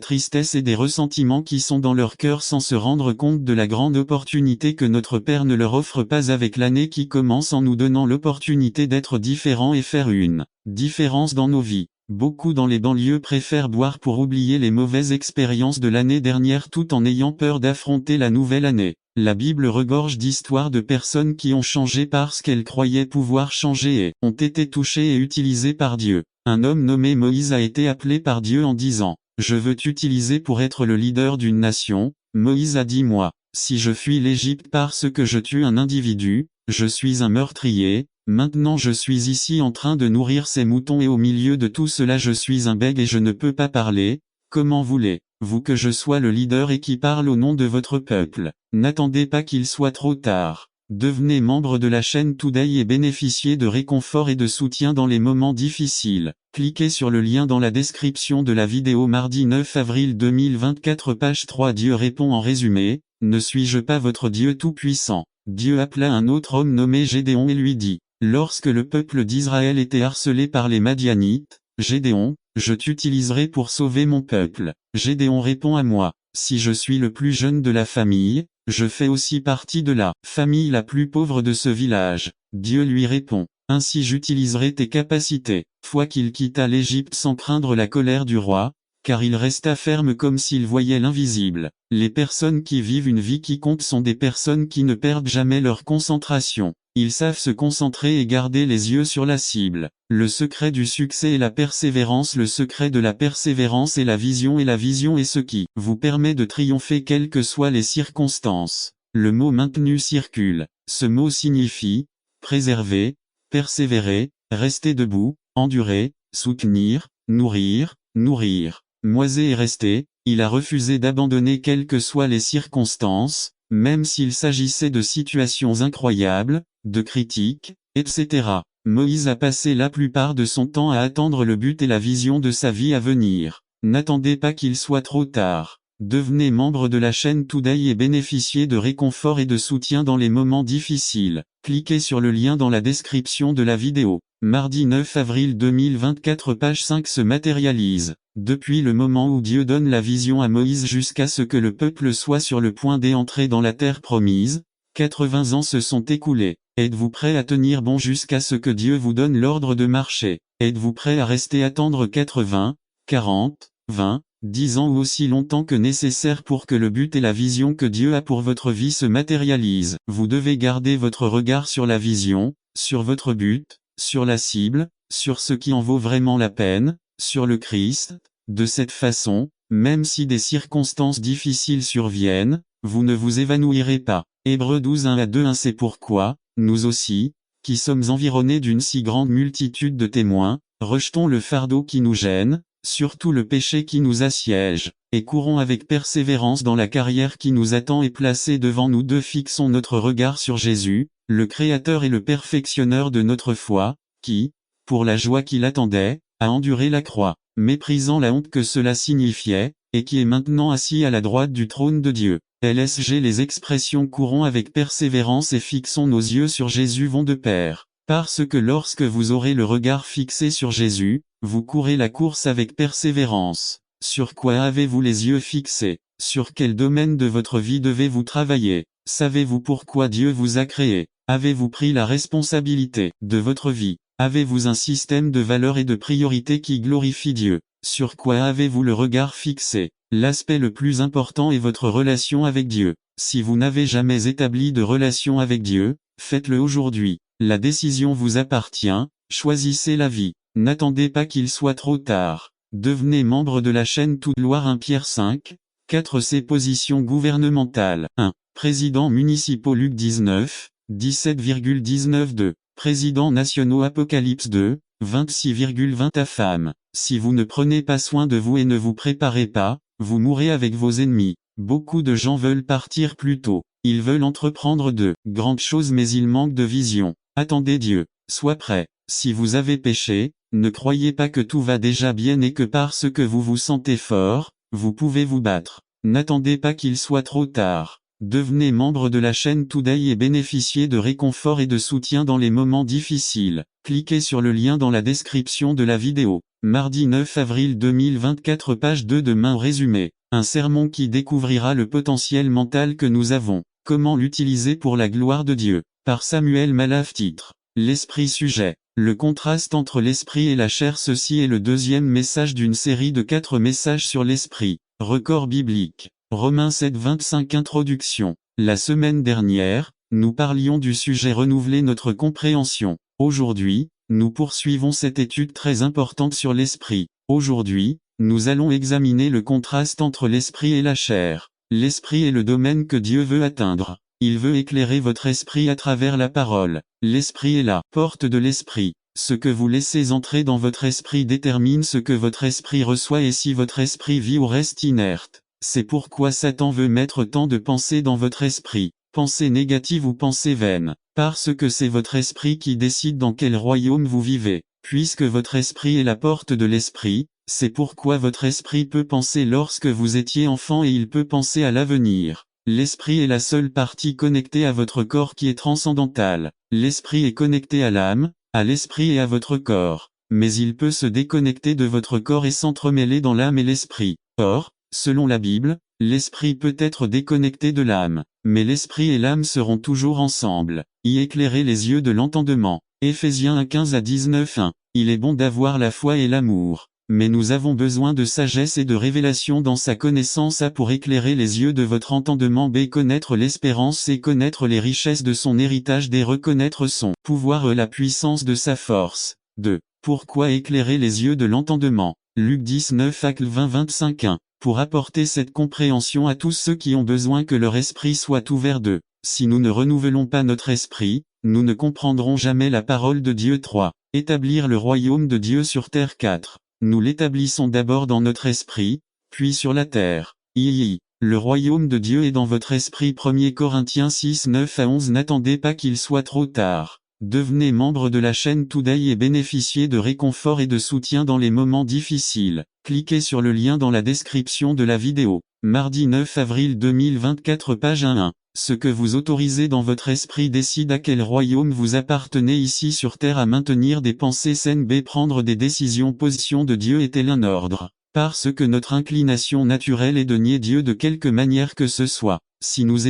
[SPEAKER 1] tristesse et des ressentiments qui sont dans leur cœur sans se rendre compte de la grande opportunité que notre Père ne leur offre pas avec l'année qui commence en nous donnant l'opportunité d'être différents et faire une différence dans nos vies. Beaucoup dans les banlieues préfèrent boire pour oublier les mauvaises expériences de l'année dernière tout en ayant peur d'affronter la nouvelle année. La Bible regorge d'histoires de personnes qui ont changé parce qu'elles croyaient pouvoir changer et ont été touchées et utilisées par Dieu. Un homme nommé Moïse a été appelé par Dieu en disant « Je veux t'utiliser pour être le leader d'une nation ». Moïse a dit « Moi, si je fuis l'Égypte parce que je tue un individu, je suis un meurtrier. Maintenant je suis ici en train de nourrir ces moutons et au milieu de tout cela je suis un bègue et je ne peux pas parler. Comment voulez-vous que je sois le leader et qui parle au nom de votre peuple? N'attendez pas qu'il soit trop tard. Devenez membre de la chaîne Today et bénéficiez de réconfort et de soutien dans les moments difficiles. Cliquez sur le lien dans la description de la vidéo. Mardi 9 avril 2024 page 3. Dieu répond en résumé, ne suis-je pas votre Dieu tout-puissant? Dieu appela un autre homme nommé Gédéon et lui dit, lorsque le peuple d'Israël était harcelé par les Madianites, Gédéon, je t'utiliserai pour sauver mon peuple. Gédéon répond à moi, si je suis le plus jeune de la famille, je fais aussi partie de la famille la plus pauvre de ce village. Dieu lui répond, ainsi j'utiliserai tes capacités. Fois qu'il quitta l'Égypte sans craindre la colère du roi, car il resta ferme comme s'il voyait l'invisible. Les personnes qui vivent une vie qui compte sont des personnes qui ne perdent jamais leur concentration. Ils savent se concentrer et garder les yeux sur la cible. Le secret du succès est la persévérance. Le secret de la persévérance est la vision, et la vision est ce qui vous permet de triompher quelles que soient les circonstances. Le mot maintenu circule. Ce mot signifie préserver, persévérer, rester debout, endurer, soutenir, nourrir, nourrir. Moïse est resté, il a refusé d'abandonner quelles que soient les circonstances, même s'il s'agissait de situations incroyables, de critiques, etc. Moïse a passé la plupart de son temps à attendre le but et la vision de sa vie à venir. N'attendez pas qu'il soit trop tard. Devenez membre de la chaîne Today et bénéficiez de réconfort et de soutien dans les moments difficiles. Cliquez sur le lien dans la description de la vidéo. Mardi 9 avril 2024, page 5 se matérialise. Depuis le moment où Dieu donne la vision à Moïse jusqu'à ce que le peuple soit sur le point d'entrer dans la terre promise, 80 ans se sont écoulés. Êtes-vous prêt à tenir bon jusqu'à ce que Dieu vous donne l'ordre de marcher? Êtes-vous prêt à rester attendre 80, 40, 20, 10 ans ou aussi longtemps que nécessaire pour que le but et la vision que Dieu a pour votre vie se matérialisent? Vous devez garder votre regard sur la vision, sur votre but, sur la cible, sur ce qui en vaut vraiment la peine, sur le Christ. De cette façon, même si des circonstances difficiles surviennent, vous ne vous évanouirez pas. Hébreux 12 1-2 C'est pourquoi, nous aussi, qui sommes environnés d'une si grande multitude de témoins, rejetons le fardeau qui nous gêne, surtout le péché qui nous assiège, et courons avec persévérance dans la carrière qui nous attend et placée devant nous deux. Fixons notre regard sur Jésus, le Créateur et le Perfectionneur de notre foi, qui, pour la joie qui l'attendait, a enduré la croix, méprisant la honte que cela signifiait, et qui est maintenant assis à la droite du trône de Dieu. LSG Les expressions courons avec persévérance et fixons nos yeux sur Jésus vont de pair. Parce que lorsque vous aurez le regard fixé sur Jésus, vous courez la course avec persévérance. Sur quoi avez-vous les yeux fixés? Sur quel domaine de votre vie devez-vous travailler? Savez-vous pourquoi Dieu vous a créé? Avez-vous pris la responsabilité de votre vie? Avez-vous un système de valeurs et de priorités qui glorifie Dieu? Sur quoi avez-vous le regard fixé? L'aspect le plus important est votre relation avec Dieu. Si vous n'avez jamais établi de relation avec Dieu, faites-le aujourd'hui. La décision vous appartient, choisissez la vie. N'attendez pas qu'il soit trop tard. Devenez membre de la chaîne Toute Loire 1 Pierre 5, 4 Ces positions gouvernementales. 1. Présidents municipaux Luc 19, 17,19 2. Présidents nationaux Apocalypse 2, 26,20 Ta femme. Si vous ne prenez pas soin de vous et ne vous préparez pas, vous mourrez avec vos ennemis. Beaucoup de gens veulent partir plus tôt. Ils veulent entreprendre de grandes choses mais ils manquent de vision. Attendez Dieu. Sois prêt. Si vous avez péché, ne croyez pas que tout va déjà bien et que parce que vous vous sentez fort, vous pouvez vous battre. N'attendez pas qu'il soit trop tard. Devenez membre de la chaîne Today et bénéficiez de réconfort et de soutien dans les moments difficiles. Cliquez sur le lien dans la description de la vidéo. Mardi 9 avril 2024 page 2 de main résumé. Un sermon qui découvrira le potentiel mental que nous avons. Comment l'utiliser pour la gloire de Dieu. Par Samuel Malaf titre. L'esprit sujet. Le contraste entre l'esprit et la chair. Ceci est le deuxième message d'une série de 4 messages sur l'esprit. Record biblique. Romains 7 25 Introduction. La semaine dernière, nous parlions du sujet renouveler notre compréhension. Aujourd'hui, nous poursuivons cette étude très importante sur l'esprit. Aujourd'hui, nous allons examiner le contraste entre l'esprit et la chair. L'esprit est le domaine que Dieu veut atteindre. Il veut éclairer votre esprit à travers la parole. L'esprit est la porte de l'esprit. Ce que vous laissez entrer dans votre esprit détermine ce que votre esprit reçoit et si votre esprit vit ou reste inerte. C'est pourquoi Satan veut mettre tant de pensées dans votre esprit, pensées négatives ou pensées vaines, parce que c'est votre esprit qui décide dans quel royaume vous vivez. Puisque votre esprit est la porte de l'esprit, c'est pourquoi votre esprit peut penser lorsque vous étiez enfant et il peut penser à l'avenir. L'esprit est la seule partie connectée à votre corps qui est transcendantale. L'esprit est connecté à l'âme, à l'esprit et à votre corps. Mais il peut se déconnecter de votre corps et s'entremêler dans l'âme et l'esprit. Or, selon la Bible, l'esprit peut être déconnecté de l'âme, mais l'esprit et l'âme seront toujours ensemble. Y éclairer les yeux de l'entendement. Éphésiens 1 15 à 19 1. Il est bon d'avoir la foi et l'amour. mais nous avons besoin de sagesse et de révélation dans sa connaissance A pour éclairer les yeux de votre entendement B. Connaître l'espérance C. Connaître les richesses de son héritage D. Reconnaître son pouvoir E. La puissance de sa force. 2. Pourquoi éclairer les yeux de l'entendement? Luc 19 Acte 20-25 1. Pour apporter cette compréhension à tous ceux qui ont besoin que leur esprit soit ouvert d'eux. Si nous ne renouvelons pas notre esprit, nous ne comprendrons jamais la parole de Dieu 3. Établir le royaume de Dieu sur terre 4. Nous l'établissons d'abord dans notre esprit, puis sur la terre. Le royaume de Dieu est dans votre esprit 1 Corinthiens 6 9 à 11. N'attendez pas qu'il soit trop tard. Devenez membre de la chaîne Today et bénéficiez de réconfort et de soutien dans les moments difficiles. Cliquez sur le lien dans la description de la vidéo. Mardi 9 avril 2024 page 1. Ce que vous autorisez dans votre esprit décide à quel royaume vous appartenez ici sur terre. À maintenir des pensées saines B. Prendre des décisions. Position de Dieu est-elle un ordre? Parce que notre inclination naturelle est de nier Dieu de quelque manière que ce soit. Si nous